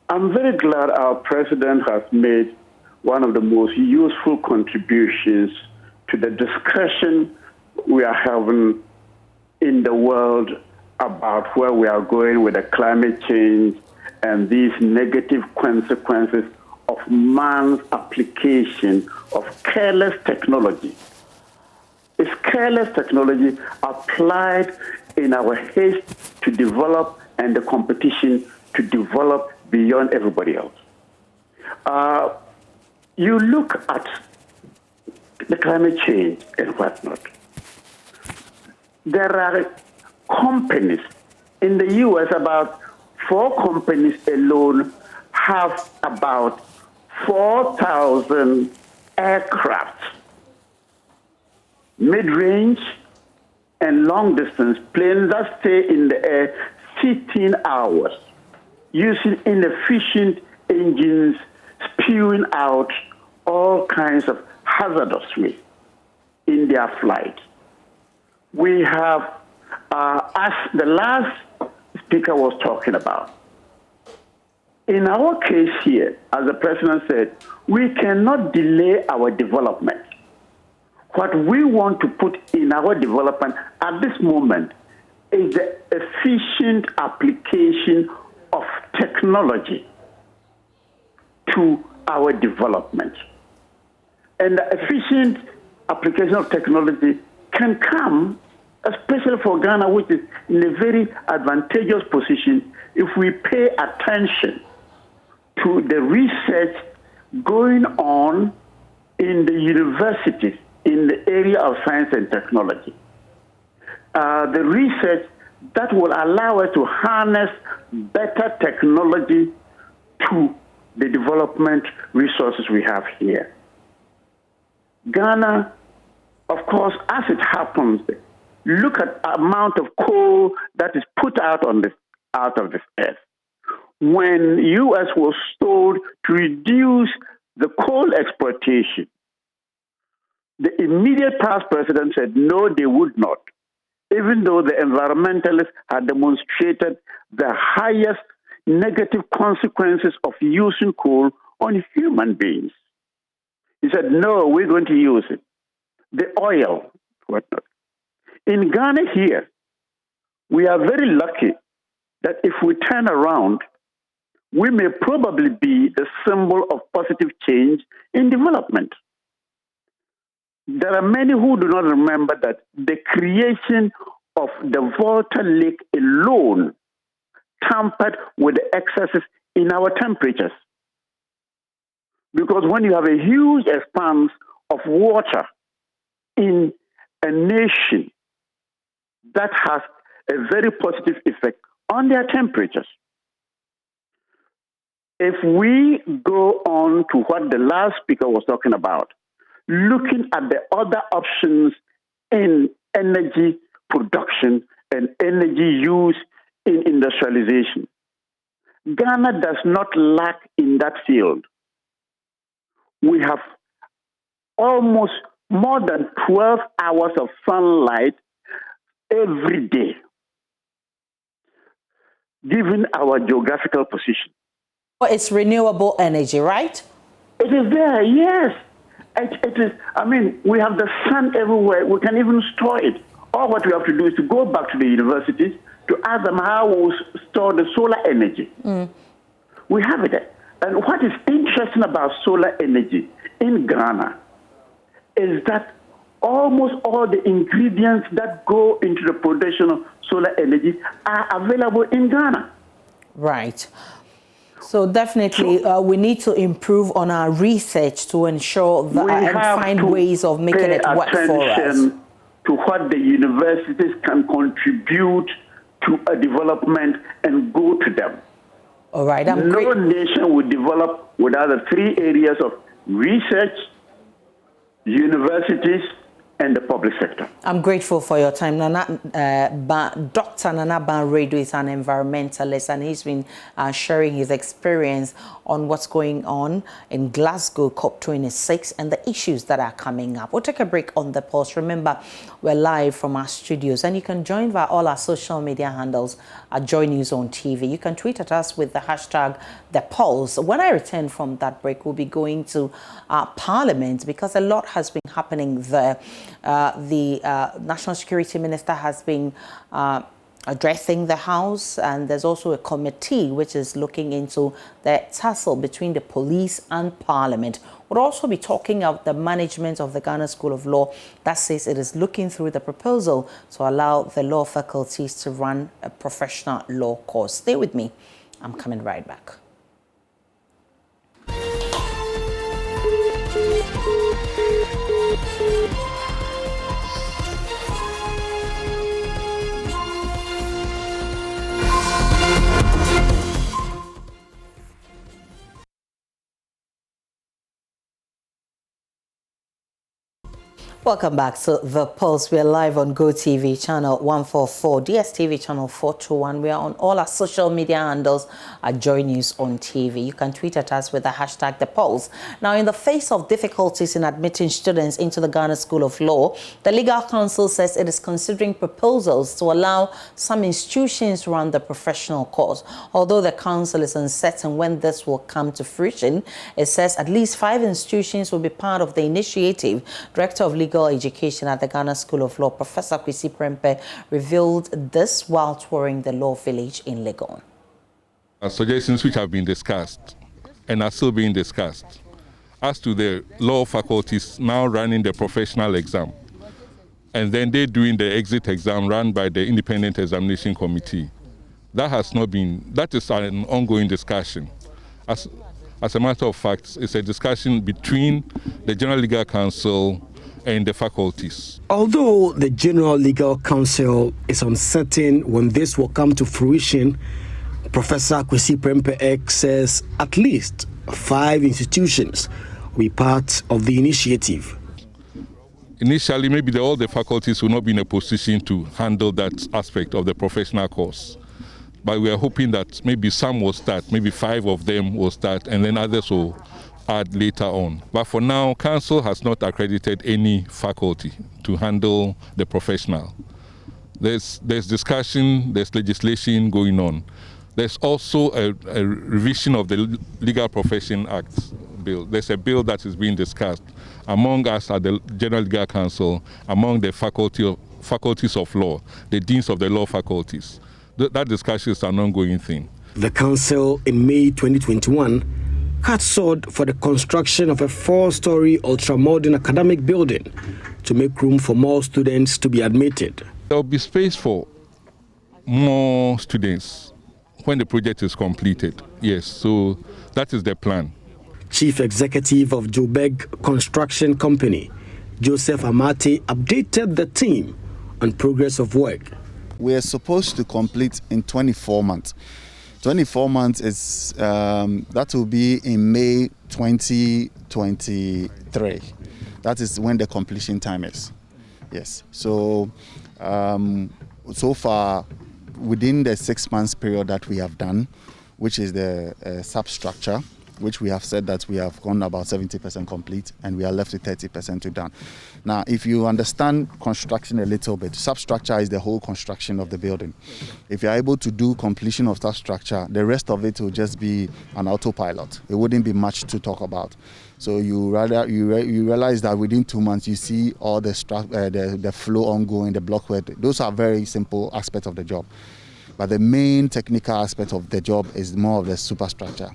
I'm very glad our president has made one of the most useful contributions to the discussion we are having in the world about where we are going with the climate change and these negative consequences of man's application of careless technology. It's careless technology applied in our haste to develop and the competition to develop beyond everybody else. You look at the climate change and whatnot. There are companies in the U.S., about 4 companies alone have about 4,000 aircraft, mid-range and long-distance planes that stay in the air 15 hours, using inefficient engines, spewing out all kinds of hazardous waste in their flight. We have, as the last speaker was talking about, in our case here, as the president said, we cannot delay our development. What we want to put in our development at this moment is the efficient application of technology to our development. And the efficient application of technology can come, especially for Ghana, which is in a very advantageous position, if we pay attention to the research going on in the universities in the area of science and technology. The research that will allow us to harness better technology to the development resources we have here. Ghana, of course, as it happens, look at the amount of coal that is put out of this earth. When U.S. was told to reduce the coal exploitation, the immediate past president said no, they would not, even though the environmentalists had demonstrated the highest negative consequences of using coal on human beings. He said, no, we're going to use it. The oil, whatnot. In Ghana here, we are very lucky that if we turn around, we may probably be the symbol of positive change in development. There are many who do not remember that the creation of the Volta Lake alone tampered with the excesses in our temperatures. Because when you have a huge expanse of water in a nation, that has a very positive effect on their temperatures. If we go on to what the last speaker was talking about, looking at the other options in energy production and energy use in industrialization, Ghana does not lack in that field. We have almost more than 12 hours of sunlight every day, given our geographical position. It's renewable energy, right? It is there, yes. It is. I mean, we have the sun everywhere. We can even store it. All what we have to do is to go back to the universities to ask them how we store the solar energy. We have it. And what is interesting about solar energy in Ghana is that almost all the ingredients that go into the production of solar energy are available in Ghana. Right. So definitely we need to improve on our research to ensure that and find ways of making it work for us. To what the universities can contribute to a development and go to them. All right. No nation would develop without the 3 areas of research, universities, and the public sector. I'm grateful for your time. Dr. Nana Banredo is an environmentalist, and he's been sharing his experience on what's going on in Glasgow COP26 and the issues that are coming up. We'll take a break on the pulse. Remember, we're live from our studios, and you can join via all our social media handles at JoyNews on TV. You can tweet at us with the hashtag #ThePulse. When I return from that break, we'll be going to Parliament because a lot has been happening there. The National Security Minister has been addressing the House, and there's also a committee which is looking into the tussle between the police and Parliament. We'll also be talking about the management of the Ghana School of Law that says it is looking through the proposal to allow the law faculties to run a professional law course. Stay with me. I'm coming right back. Welcome back to The Pulse. We're live on GoTV channel 144, DSTV channel 421. We are on all our social media handles at JoyNews on TV. You can tweet at us with the hashtag The Pulse. Now, in the face of difficulties in admitting students into the Ghana School of Law, the Legal Council says it is considering proposals to allow some institutions to run the professional course. Although the council is uncertain when this will come to fruition, it says at least 5 institutions will be part of the initiative. Director of Legal Education at the Ghana School of Law, Professor Kwesi Prempeh, revealed this while touring the Law Village in Legon. Suggestions which have been discussed and are still being discussed as to the law faculties now running the professional exam, and then they doing the exit exam run by the Independent Examination Committee. That is an ongoing discussion. As a matter of fact, it's a discussion between the General Legal Council and the faculties. Although the General Legal Council is uncertain when this will come to fruition, Professor Kwesi Prempeh says at least 5 institutions will be part of the initiative. Initially, maybe all the faculties will not be in a position to handle that aspect of the professional course. But we are hoping that maybe some will start, maybe 5 of them will start, and then others will add later on. But for now, Council has not accredited any faculty to handle the professional. There's discussion, there's legislation going on. There's also a revision of the Legal Profession Act bill. There's a bill that is being discussed among us at the General Legal Council, among the faculties of law, the deans of the law faculties. That discussion is an ongoing thing. The Council in May 2021 had sought for the construction of a 4-story ultramodern academic building to make room for more students to be admitted. There will be space for more students when the project is completed. Yes, so that is the plan. Chief Executive of Joburg Construction Company, Joseph Amate, updated the team on progress of work. We are supposed to complete in 24 months. 24 months is, that will be in May 2023. That is when the completion time is. Yes. So, so far, within the 6 months period that we have done, which is the substructure, which we have said that we have gone about 70% complete and we are left with 30% to done. Now, if you understand construction a little bit, substructure is the whole construction of the building. If you're able to do completion of substructure, the rest of it will just be an autopilot. It wouldn't be much to talk about. So you realize that within 2 months you see all the flow ongoing, the block work. Those are very simple aspects of the job. But the main technical aspect of the job is more of the substructure.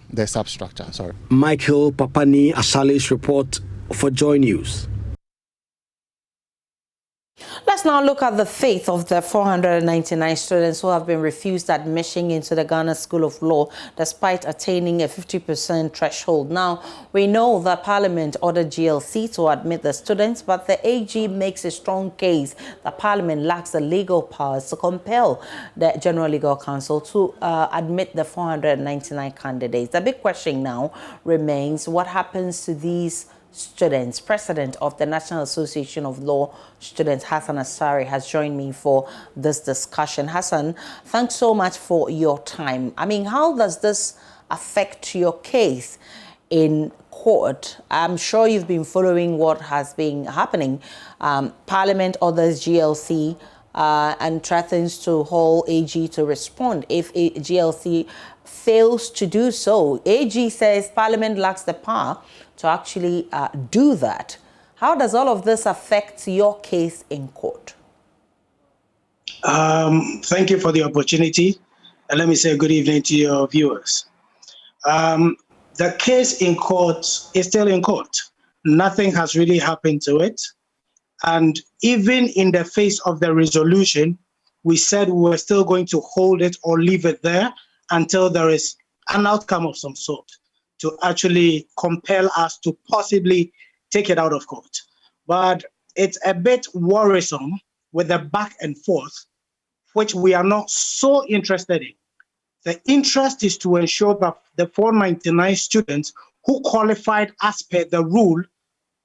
Michael Papani Asale's report for JoyNews. Let's now look at the fate of the 499 students who have been refused admission into the Ghana School of Law despite attaining a 50% threshold. Now, we know that Parliament ordered GLC to admit the students, but the AG makes a strong case that Parliament lacks the legal powers to compel the General Legal Council to admit the 499 candidates. The big question now remains, what happens to these students? President of the National Association of Law Students, Hassan Asari, has joined me for this discussion. Hassan, thanks so much for your time. I mean, how does this affect your case in court? I'm sure you've been following what has been happening. Parliament orders GLC and threatens to hold AG to respond if GLC fails to do so. AG says Parliament lacks the power to actually do that. How does all of this affect your case in court? Thank you for the opportunity. And let me say good evening to your viewers. The case in court is still in court. Nothing has really happened to it. And even in the face of the resolution, we said we were still going to hold it or leave it there until there is an outcome of some sort to actually compel us to possibly take it out of court. But it's a bit worrisome with the back and forth, which we are not so interested in. The interest is to ensure that the 499 students who qualified as per the rule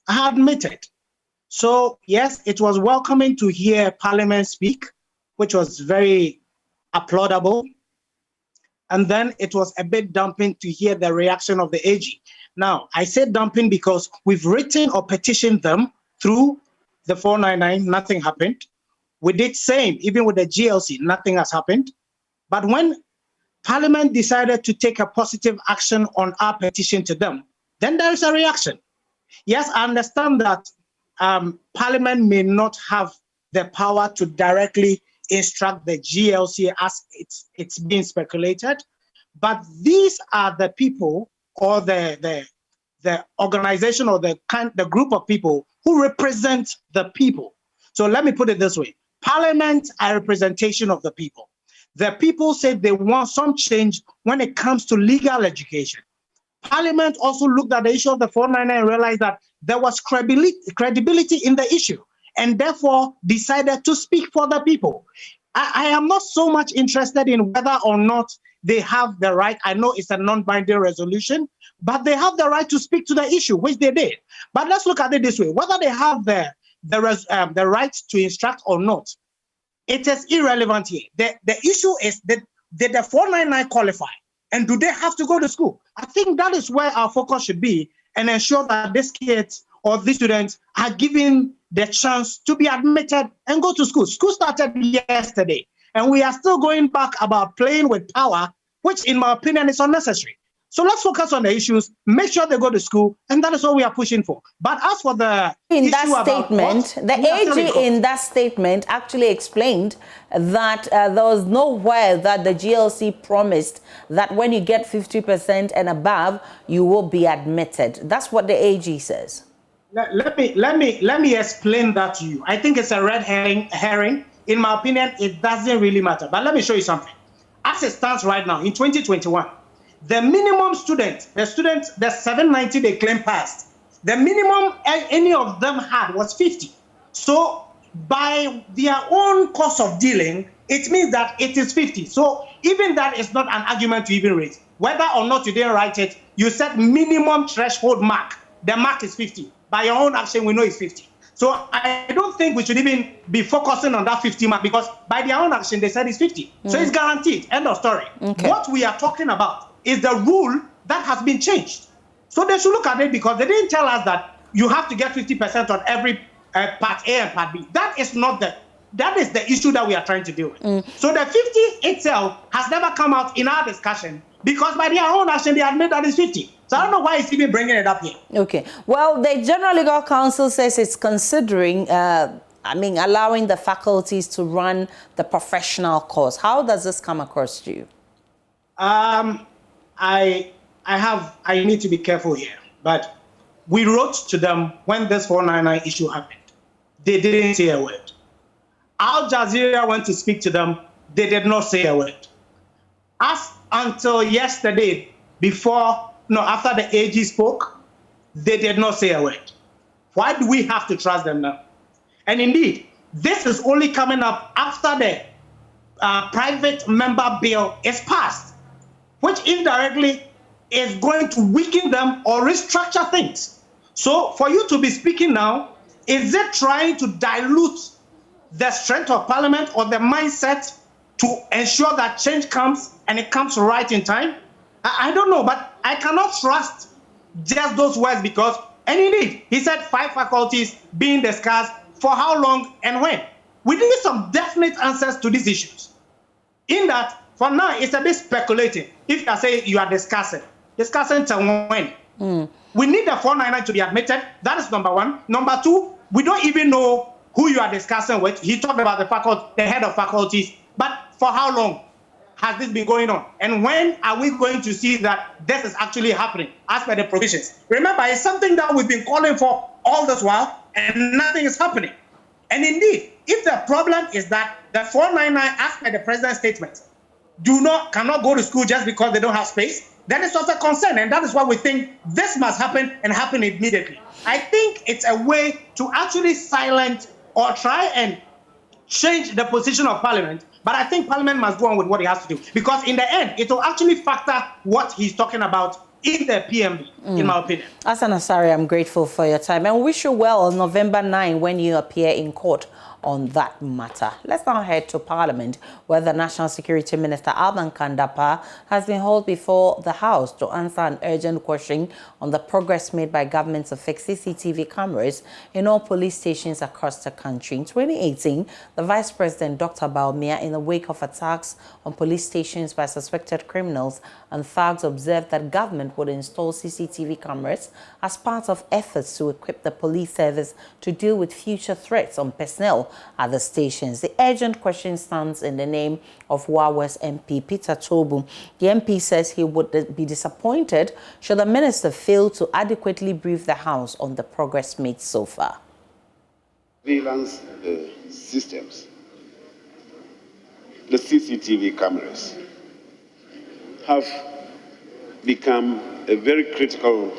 are admitted. So yes, it was welcoming to hear Parliament speak, which was very applaudable. And then it was a bit damping to hear the reaction of the AG. Now, I said damping because we've written or petitioned them through the 499, nothing happened. We did same, even with the GLC, nothing has happened. But when Parliament decided to take a positive action on our petition to them, then there is a reaction. Yes, I understand that Parliament may not have the power to directly instruct the GLC as it's being speculated, but these are the people or the organization or the group of people who represent the people. So let me put it this way. Parliament are a representation of the people. The people said they want some change when it comes to legal education. Parliament also looked at the issue of the 499 and realized that there was credibility in the issue and therefore decided to speak for the people. I am not so much interested in whether or not they have the right. I know it's a non-binding resolution, but they have the right to speak to the issue, which they did. But let's look at it this way. Whether they have the right to instruct or not, it is irrelevant here. The issue is that did the 499 qualify? And do they have to go to school? I think that is where our focus should be and ensure that these kids or these students are given the chance to be admitted and go to school. School started yesterday, and we are still going back about playing with power, which in my opinion is unnecessary. So let's focus on the issues, make sure they go to school, and that is what we are pushing for. But as for the in that statement, the AG in that statement actually explained that there was nowhere that the GLC promised that when you get 50% and above, you will be admitted. That's what the AG says. Let me explain that to you. I think it's a red herring. In my opinion, it doesn't really matter. But let me show you something. As it stands right now, in 2021, the minimum student, the 790 they claim passed, the minimum any of them had was 50. So by their own course of dealing, it means that it is 50. So even that is not an argument to even raise. Whether or not you didn't write it, you set minimum threshold mark. The mark is 50. By your own action, we know it's 50. So I don't think we should even be focusing on that 50 mark because by their own action, they said it's 50. So it's guaranteed. End of story. Okay. What we are talking about is the rule that has been changed. So they should look at it because they didn't tell us that you have to get 50% on every part A and part B. That is the issue that we are trying to deal with. So the 50 itself has never come out in our discussion because by their own action, they admit that it's 50. So I don't know why it's even bringing it up here. Okay. Well, the General Legal Council says it's considering, allowing the faculties to run the professional course. How does this come across to you? I need to be careful here, but we wrote to them when this 499 issue happened. They didn't say a word. Al Jazeera went to speak to them. They did not say a word. As until yesterday, after the AG spoke, they did not say a word. Why do we have to trust them now? And indeed, this is only coming up after the private member bill is passed, which indirectly is going to weaken them or restructure things. So for you to be speaking now, is it trying to dilute the strength of Parliament or the mindset to ensure that change comes and it comes right in time? I don't know, but I cannot trust just those words because, and indeed, he said 5 faculties being discussed for how long and when. We need some definite answers to these issues. In that, for now, it's a bit speculative. If you say you are discussing to when. We need the 499 to be admitted. That is number one. Number two, we don't even know who you are discussing with. He talked about the head of faculties. But for how long has this been going on? And when are we going to see that this is actually happening as per the provisions? Remember, it's something that we've been calling for all this while, and nothing is happening. And indeed, if the problem is that the 499, as per the president's statement, cannot go to school just because they don't have space, then it's not a concern. And that is why we think this must happen and happen immediately. I think it's a way to actually silence or try and change the position of Parliament. But I think Parliament must go on with what it has to do, because in the end, it will actually factor what he's talking about in the PMB, in my opinion. Hassan Asari, I'm grateful for your time and wish you well on November 9 when you appear in court on that matter. Let's now head to Parliament, where the National Security Minister Alban Kandapa has been hauled before the House to answer an urgent question on the progress made by government to fix CCTV cameras in all police stations across the country. In 2018, the Vice President, Dr. Baumia, in the wake of attacks on police stations by suspected criminals and thugs, observed that government would install CCTV cameras as part of efforts to equip the police service to deal with future threats on personnel at the stations. The urgent question stands in the name of Wawa's MP, Peter Tobu. The MP says he would be disappointed should the minister fail to adequately brief the House on the progress made so far. Surveillance systems, the CCTV cameras, have become a very critical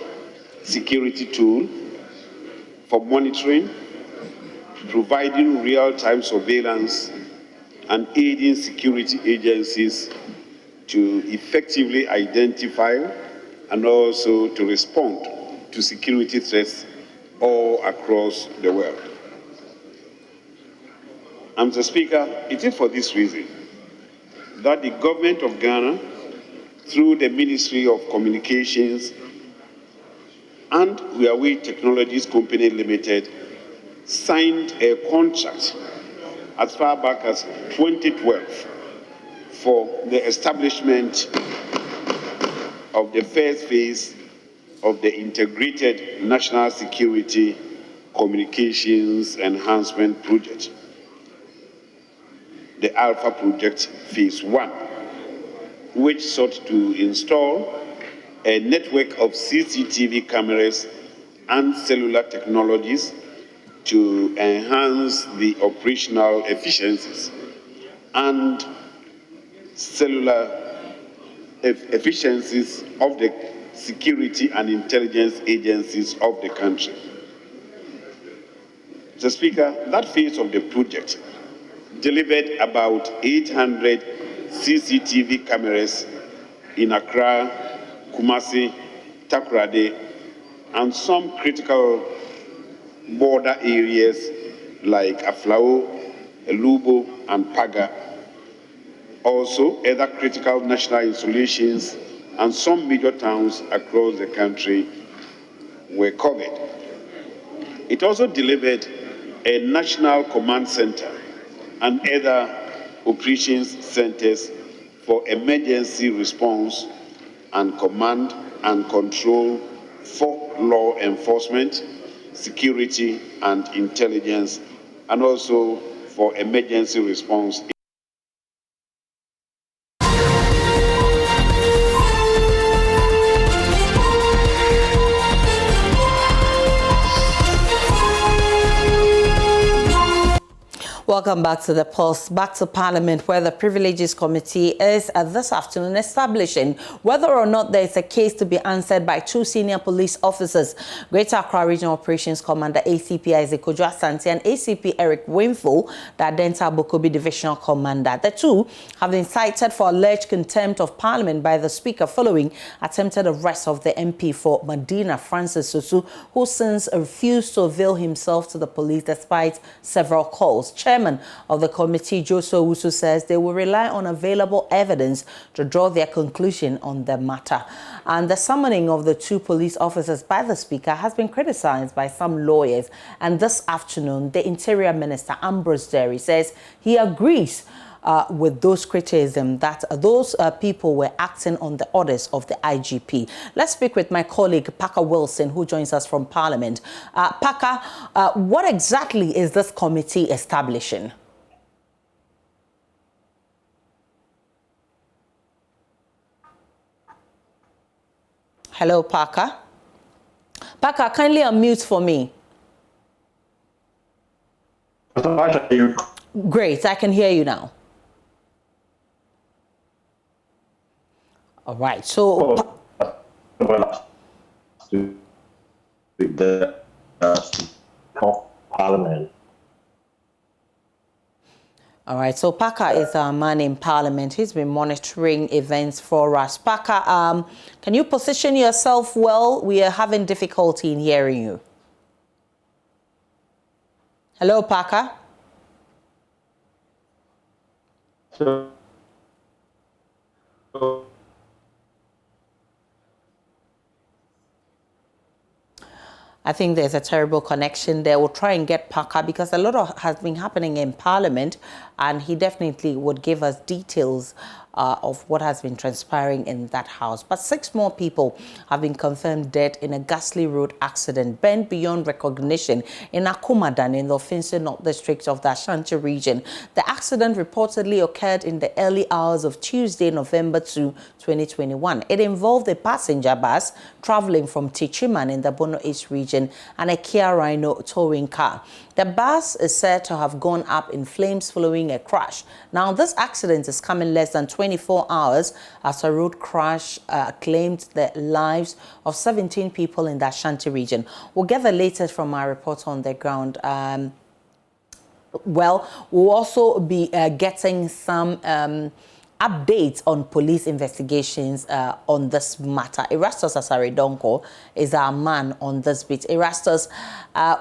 security tool for monitoring, providing real-time surveillance, and aiding security agencies to effectively identify and also to respond to security threats all across the world. Mr. Speaker, it is for this reason that the government of Ghana, through the Ministry of Communications and Huawei Technologies Company Limited, signed a contract as far back as 2012 for the establishment of the first phase of the Integrated National Security Communications Enhancement Project, the Alpha Project Phase 1, which sought to install a network of CCTV cameras and cellular technologies to enhance the operational efficiencies and cellular efficiencies of the security and intelligence agencies of the country. Mr. Speaker, that phase of the project delivered about 800 CCTV cameras in Accra, Kumasi, Takoradi, and some critical border areas like Aflao, Elubo, and Paga. Also, other critical national installations and some major towns across the country were covered. It also delivered a national command center and other operations centers for emergency response and command and control for law enforcement, security and intelligence, and also for emergency response. Welcome back to the Pulse, back to Parliament, where the Privileges Committee is this afternoon establishing whether or not there is a case to be answered by two senior police officers, Greater Accra Regional Operations Commander ACP Isaac Kojo Asante and ACP Eric Winfo, the Adenta Bokobi Divisional Commander. The two have been cited for alleged contempt of Parliament by the Speaker following attempted arrest of the MP for Medina, Francis Susu, who since refused to avail himself to the police despite several calls. Chairman of the committee, Joshua Wusu, says they will rely on available evidence to draw their conclusion on the matter. And the summoning of the two police officers by the Speaker has been criticized by some lawyers. And this afternoon, the Interior Minister, Ambrose Derry, says he agrees with those criticisms that those people were acting on the orders of the IGP. Let's speak with my colleague, Parker Wilson, who joins us from Parliament. Parker, what exactly is this committee establishing? Hello, Parker. Parker, kindly unmute for me. Great, I can hear you now. All right, so the Parliament. All right, so Parker is our man in Parliament. He's been monitoring events for us. Parker, can you position yourself well? We are having difficulty in hearing you. Hello, Parker. I think there's a terrible connection there. We'll try and get Parker because a lot has been happening in Parliament, and he definitely would give us details of what has been transpiring in that house. But 6 more people have been confirmed dead in a ghastly road accident burned beyond recognition in Akumadan in the Ofinso North District of the Ashanti region. The accident reportedly occurred in the early hours of Tuesday, November 2, 2021. It involved a passenger bus traveling from Tichiman in the Bono East region and a Kia Rhino towing car. The bus is said to have gone up in flames following a crash. Now, this accident is coming less than 24 hours as a road crash claimed the lives of 17 people in the Ashanti region. We'll get the latest from our reporter on the ground. We'll also be getting some updates on police investigations on this matter. Erastus Asaredonko is our man on this bit. Erastus,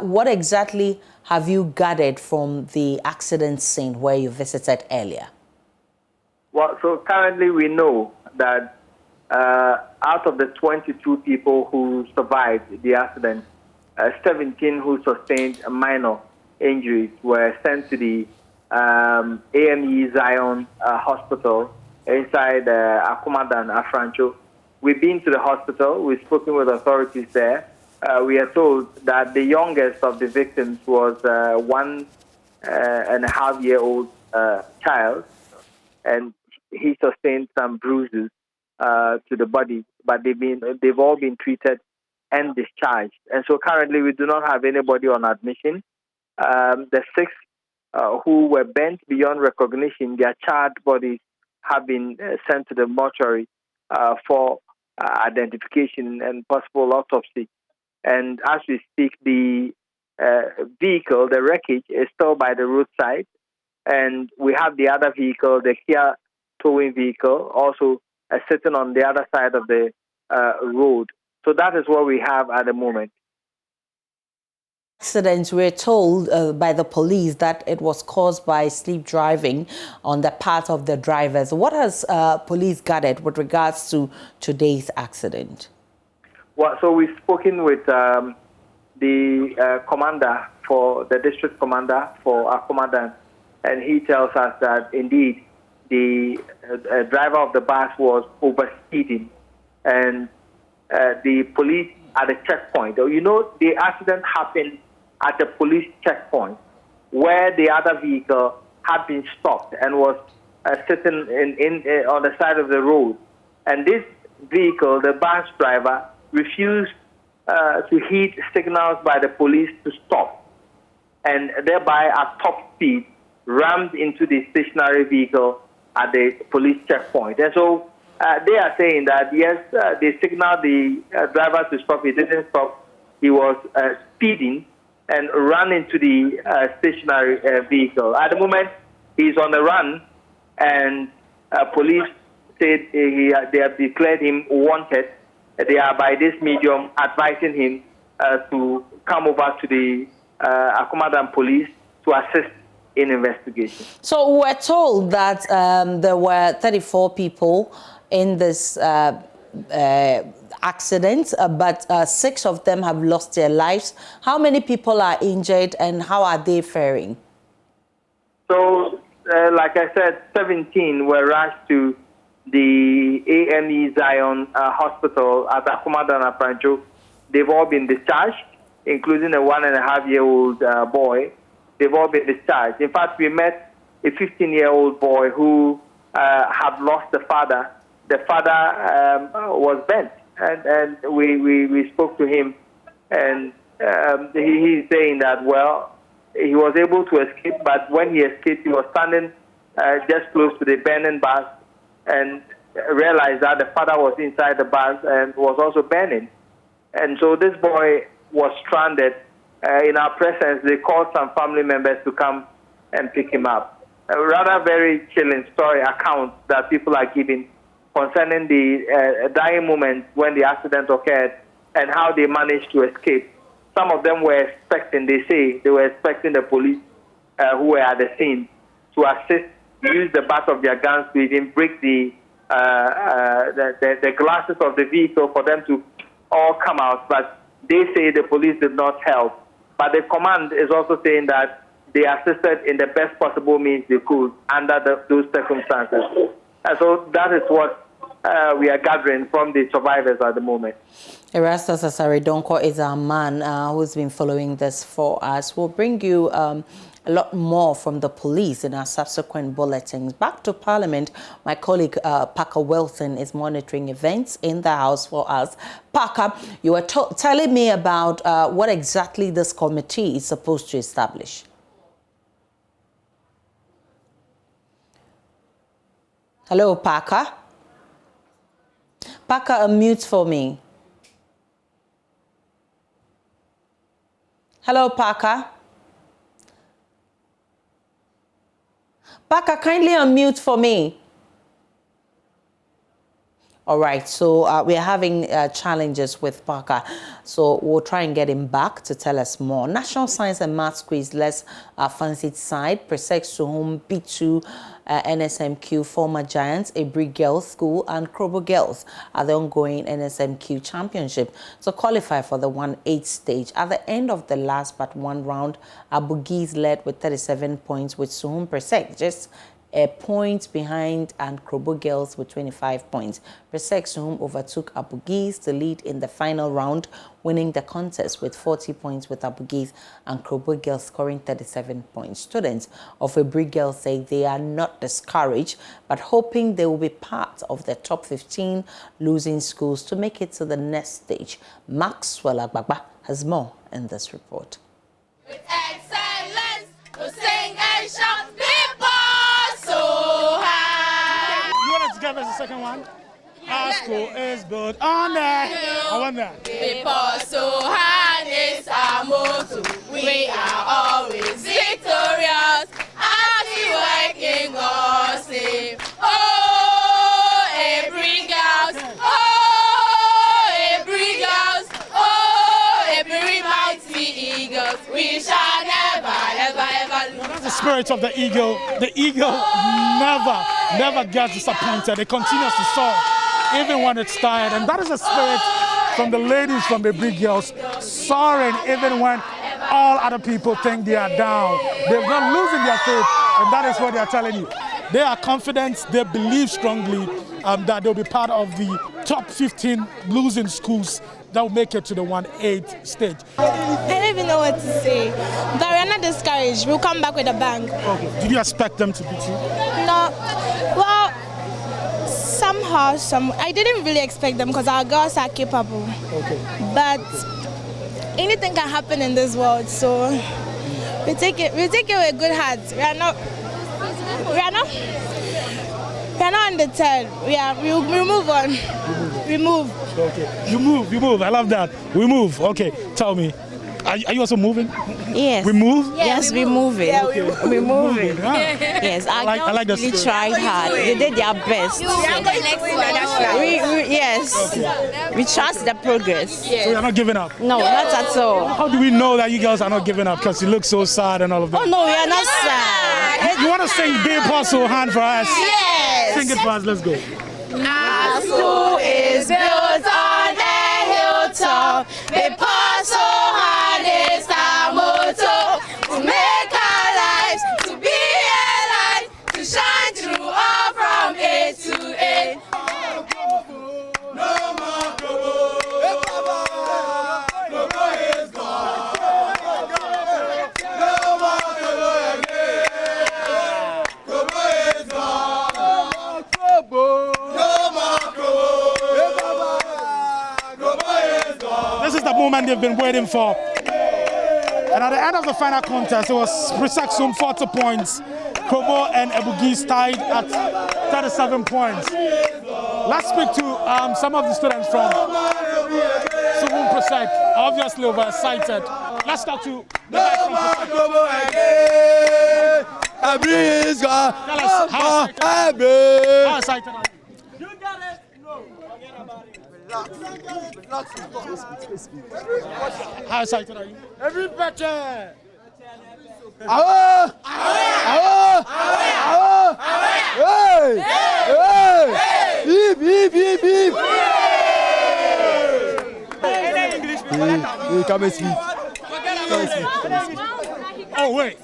what exactly have you gathered from the accident scene where you visited earlier? Well, so currently we know that out of the 22 people who survived the accident, 17 who sustained minor injuries were sent to the AME Zion Hospital inside Akumadan, Afrancho. We've been to the hospital. We've spoken with authorities there. We are told that the youngest of the victims was 1.5-year-old child, and he sustained some bruises to the body, but they've all been treated and discharged. And so currently we do not have anybody on admission. The 6 who were bent beyond recognition, their charred bodies have been sent to the mortuary for identification and possible autopsy. And as we speak, the vehicle, the wreckage, is still by the roadside. And we have the other vehicle, the Kia towing vehicle, also sitting on the other side of the road. So that is what we have at the moment. Accidents, we're told by the police that it was caused by sleep driving on the part of the drivers. What has police gathered with regards to today's accident? Well, so we've spoken with the commander for the district commander for Akumadan, and he tells us that indeed the driver of the bus was overspeeding, and the police at the checkpoint. You know, the accident happened at the police checkpoint where the other vehicle had been stopped and was sitting on the side of the road. And this vehicle, the bus driver, refused to heed signals by the police to stop, and thereby at top speed rammed into the stationary vehicle at the police checkpoint. And so they are saying that, yes, they signaled the driver to stop. He didn't stop. He was speeding and ran into the stationary vehicle. At the moment, he's on the run, and police said they have declared him wanted. They are, by this medium, advising him to come over to the Akumadan police to assist in investigation. So we're told that there were 34 people in this accident, but 6 of them have lost their lives. How many people are injured and how are they faring? So, like I said, 17 were rushed to the AME Zion Hospital at Akumadan and Francho. They've all been discharged, including a 1.5-year-old boy. They've all been discharged. In fact, we met a 15-year-old boy who had lost the father. The father was bent, and we spoke to him, and he's saying that, well, he was able to escape, but when he escaped, he was standing just close to the burning bus and realized that the father was inside the bus and was also burning. And so this boy was stranded. In our presence, they called some family members to come and pick him up. A rather very chilling story account that people are giving concerning the dying moment when the accident occurred and how they managed to escape. Some of them were expecting, they say, they were expecting the police who were at the scene to assist, use the butt of their guns to even break the glasses of the vehicle for them to all come out. But they say the police did not help. But the command is also saying that they assisted in the best possible means they could under those circumstances. And so that is what we are gathering from the survivors at the moment. Erastus Asaredonko is our man who's been following this for us. We'll bring you a lot more from the police in our subsequent bulletins. Back to Parliament, my colleague Parker Wilson is monitoring events in the House for us. Parker, you were telling me about what exactly this committee is supposed to establish. Hello, Parker. Parker, unmute for me. Hello, Parker. Parker, kindly unmute for me. All right, so we're having challenges with Parker, so we'll try and get him back to tell us more. National Science and Maths quiz, less fancied side, Presec Suhum B2 NSMQ former giants, Abri Girls School and Krobo Girls are the ongoing NSMQ championship to qualify for the 1/8 stage. At the end of the last but one round, Abugis led with 37 points with Suhum Presec just a point behind and Krobo Girls with 25 points. Presec Suhum overtook Abugis to lead in the final round, winning the contest with 40 points with Abugis and Krobo Girls scoring 37 points. Students of Abri Girls say they are not discouraged, but hoping they will be part of the top 15 losing schools to make it to the next stage. Maxwell Agbagba has more in this report. With excellence, to sing and shout, Give us the second one. Our school is built on that. I want that. People so hard is our motto. We are always victorious as we work in God's name. Oh, every girls. Oh, every girls. Oh, every mighty eagles. We shall never, ever, ever lose. That's the spirit of the eagle. The eagle never gets disappointed. It continues to soar even when it's tired. And that is the spirit from the ladies from the big girls, soaring even when all other people think they are down. They're not losing their faith, and that is what they are telling you. They are confident, they believe strongly that they'll be part of the top 15 losing schools that will make it to the 1/8 stage. I don't even know what to say, but we're not discouraged. We'll come back with a bang. Okay. Did you expect them to beat you? No. Well, somehow, I didn't really expect them because our girls are capable. Okay. But anything can happen in this world, so we take it with good heart. We are not undeterred. We move on. We move. Okay. You move. I love that. We move. Okay. Tell me. Are you also moving? Yes. We move? Yes, we move it. Yeah, we move it. Huh? Yes, our I like girls really tried hard. They did their best. Yes. Okay. We trust the progress. So you're not giving up? No, not at all. How do we know that you girls are not giving up? Because you look so sad and all of that. Oh no, we are not sad. You want to sing Big Paso Hand for us? Yes. Sing it for us. Let's go. Our school is built on a hilltop. The Paso Hand is our motto. To make our lives, to be a light, to shine. they've been waiting for. And at the end of the final contest, it was Prisaksum 40 points, Kobo and Ebugis tied at 37 points. Let's speak to some of the students from Suwon Prisak, obviously overexcited. Let's talk to the guy from Prisak. Tell us, how excited are you? How excited are you? Every better. Come and speak. Oh, wait.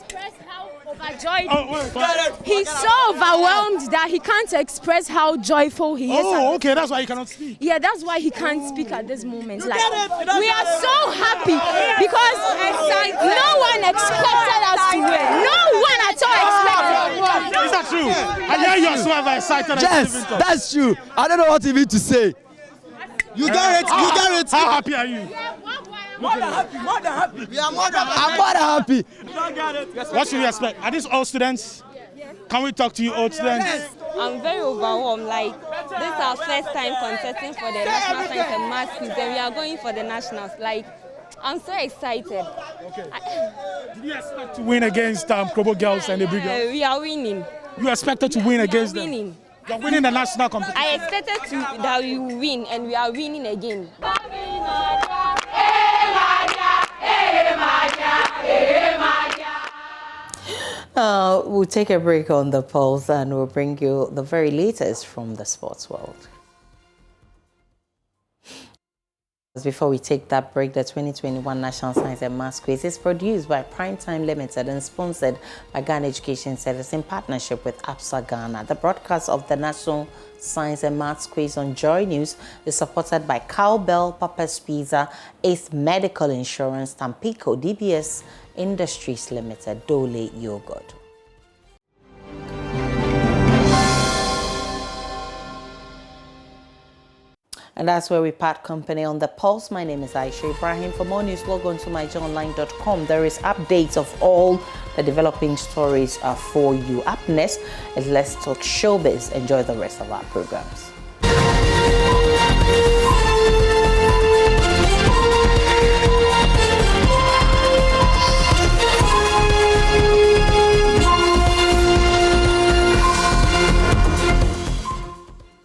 Overjoyed. He's so overwhelmed that he can't express how joyful he is. Oh, okay, that's why he cannot speak. Yeah, that's why he can't speak at this moment. Like, we are so happy because no one expected us to win. No one at all expected. Is that true? I hear you are so excited. Yes, that's true. I don't know what even to say. You got it. You got it. How happy are you? More than happy. We are more than happy. I'm more than happy. What should we expect? Are these all students? Can we talk to you, old students? Yes. I'm very overwhelmed. Like, this is our first time contesting for the National Science and Maths quiz, and we are going for the Nationals. Like, I'm so excited. Okay. Did you expect to win against Kobo girls and the big girls? We are winning. You expected to win against them? Winning. You're winning the national competition. I expected that we will win, and we are winning again. We'll take a break on the Pulse and we'll bring you the very latest from the sports world. Before we take that break, the 2021 National Science and Maths Quiz is produced by Primetime Limited and sponsored by Ghana Education Service in partnership with APSA Ghana. The broadcast of the National Science and Maths Quiz on Joy News is supported by Cowbell, Papa's Pizza, Ace Medical Insurance, Tampico, DBS Industries Limited, Dole Yogurt. And that's where we part company on the Pulse. My name is Aisha Ibrahim. For more news, log on to myjoyonline.com. There is updates of all the developing stories for you. Up next is Let's Talk Showbiz. Enjoy the rest of our programs.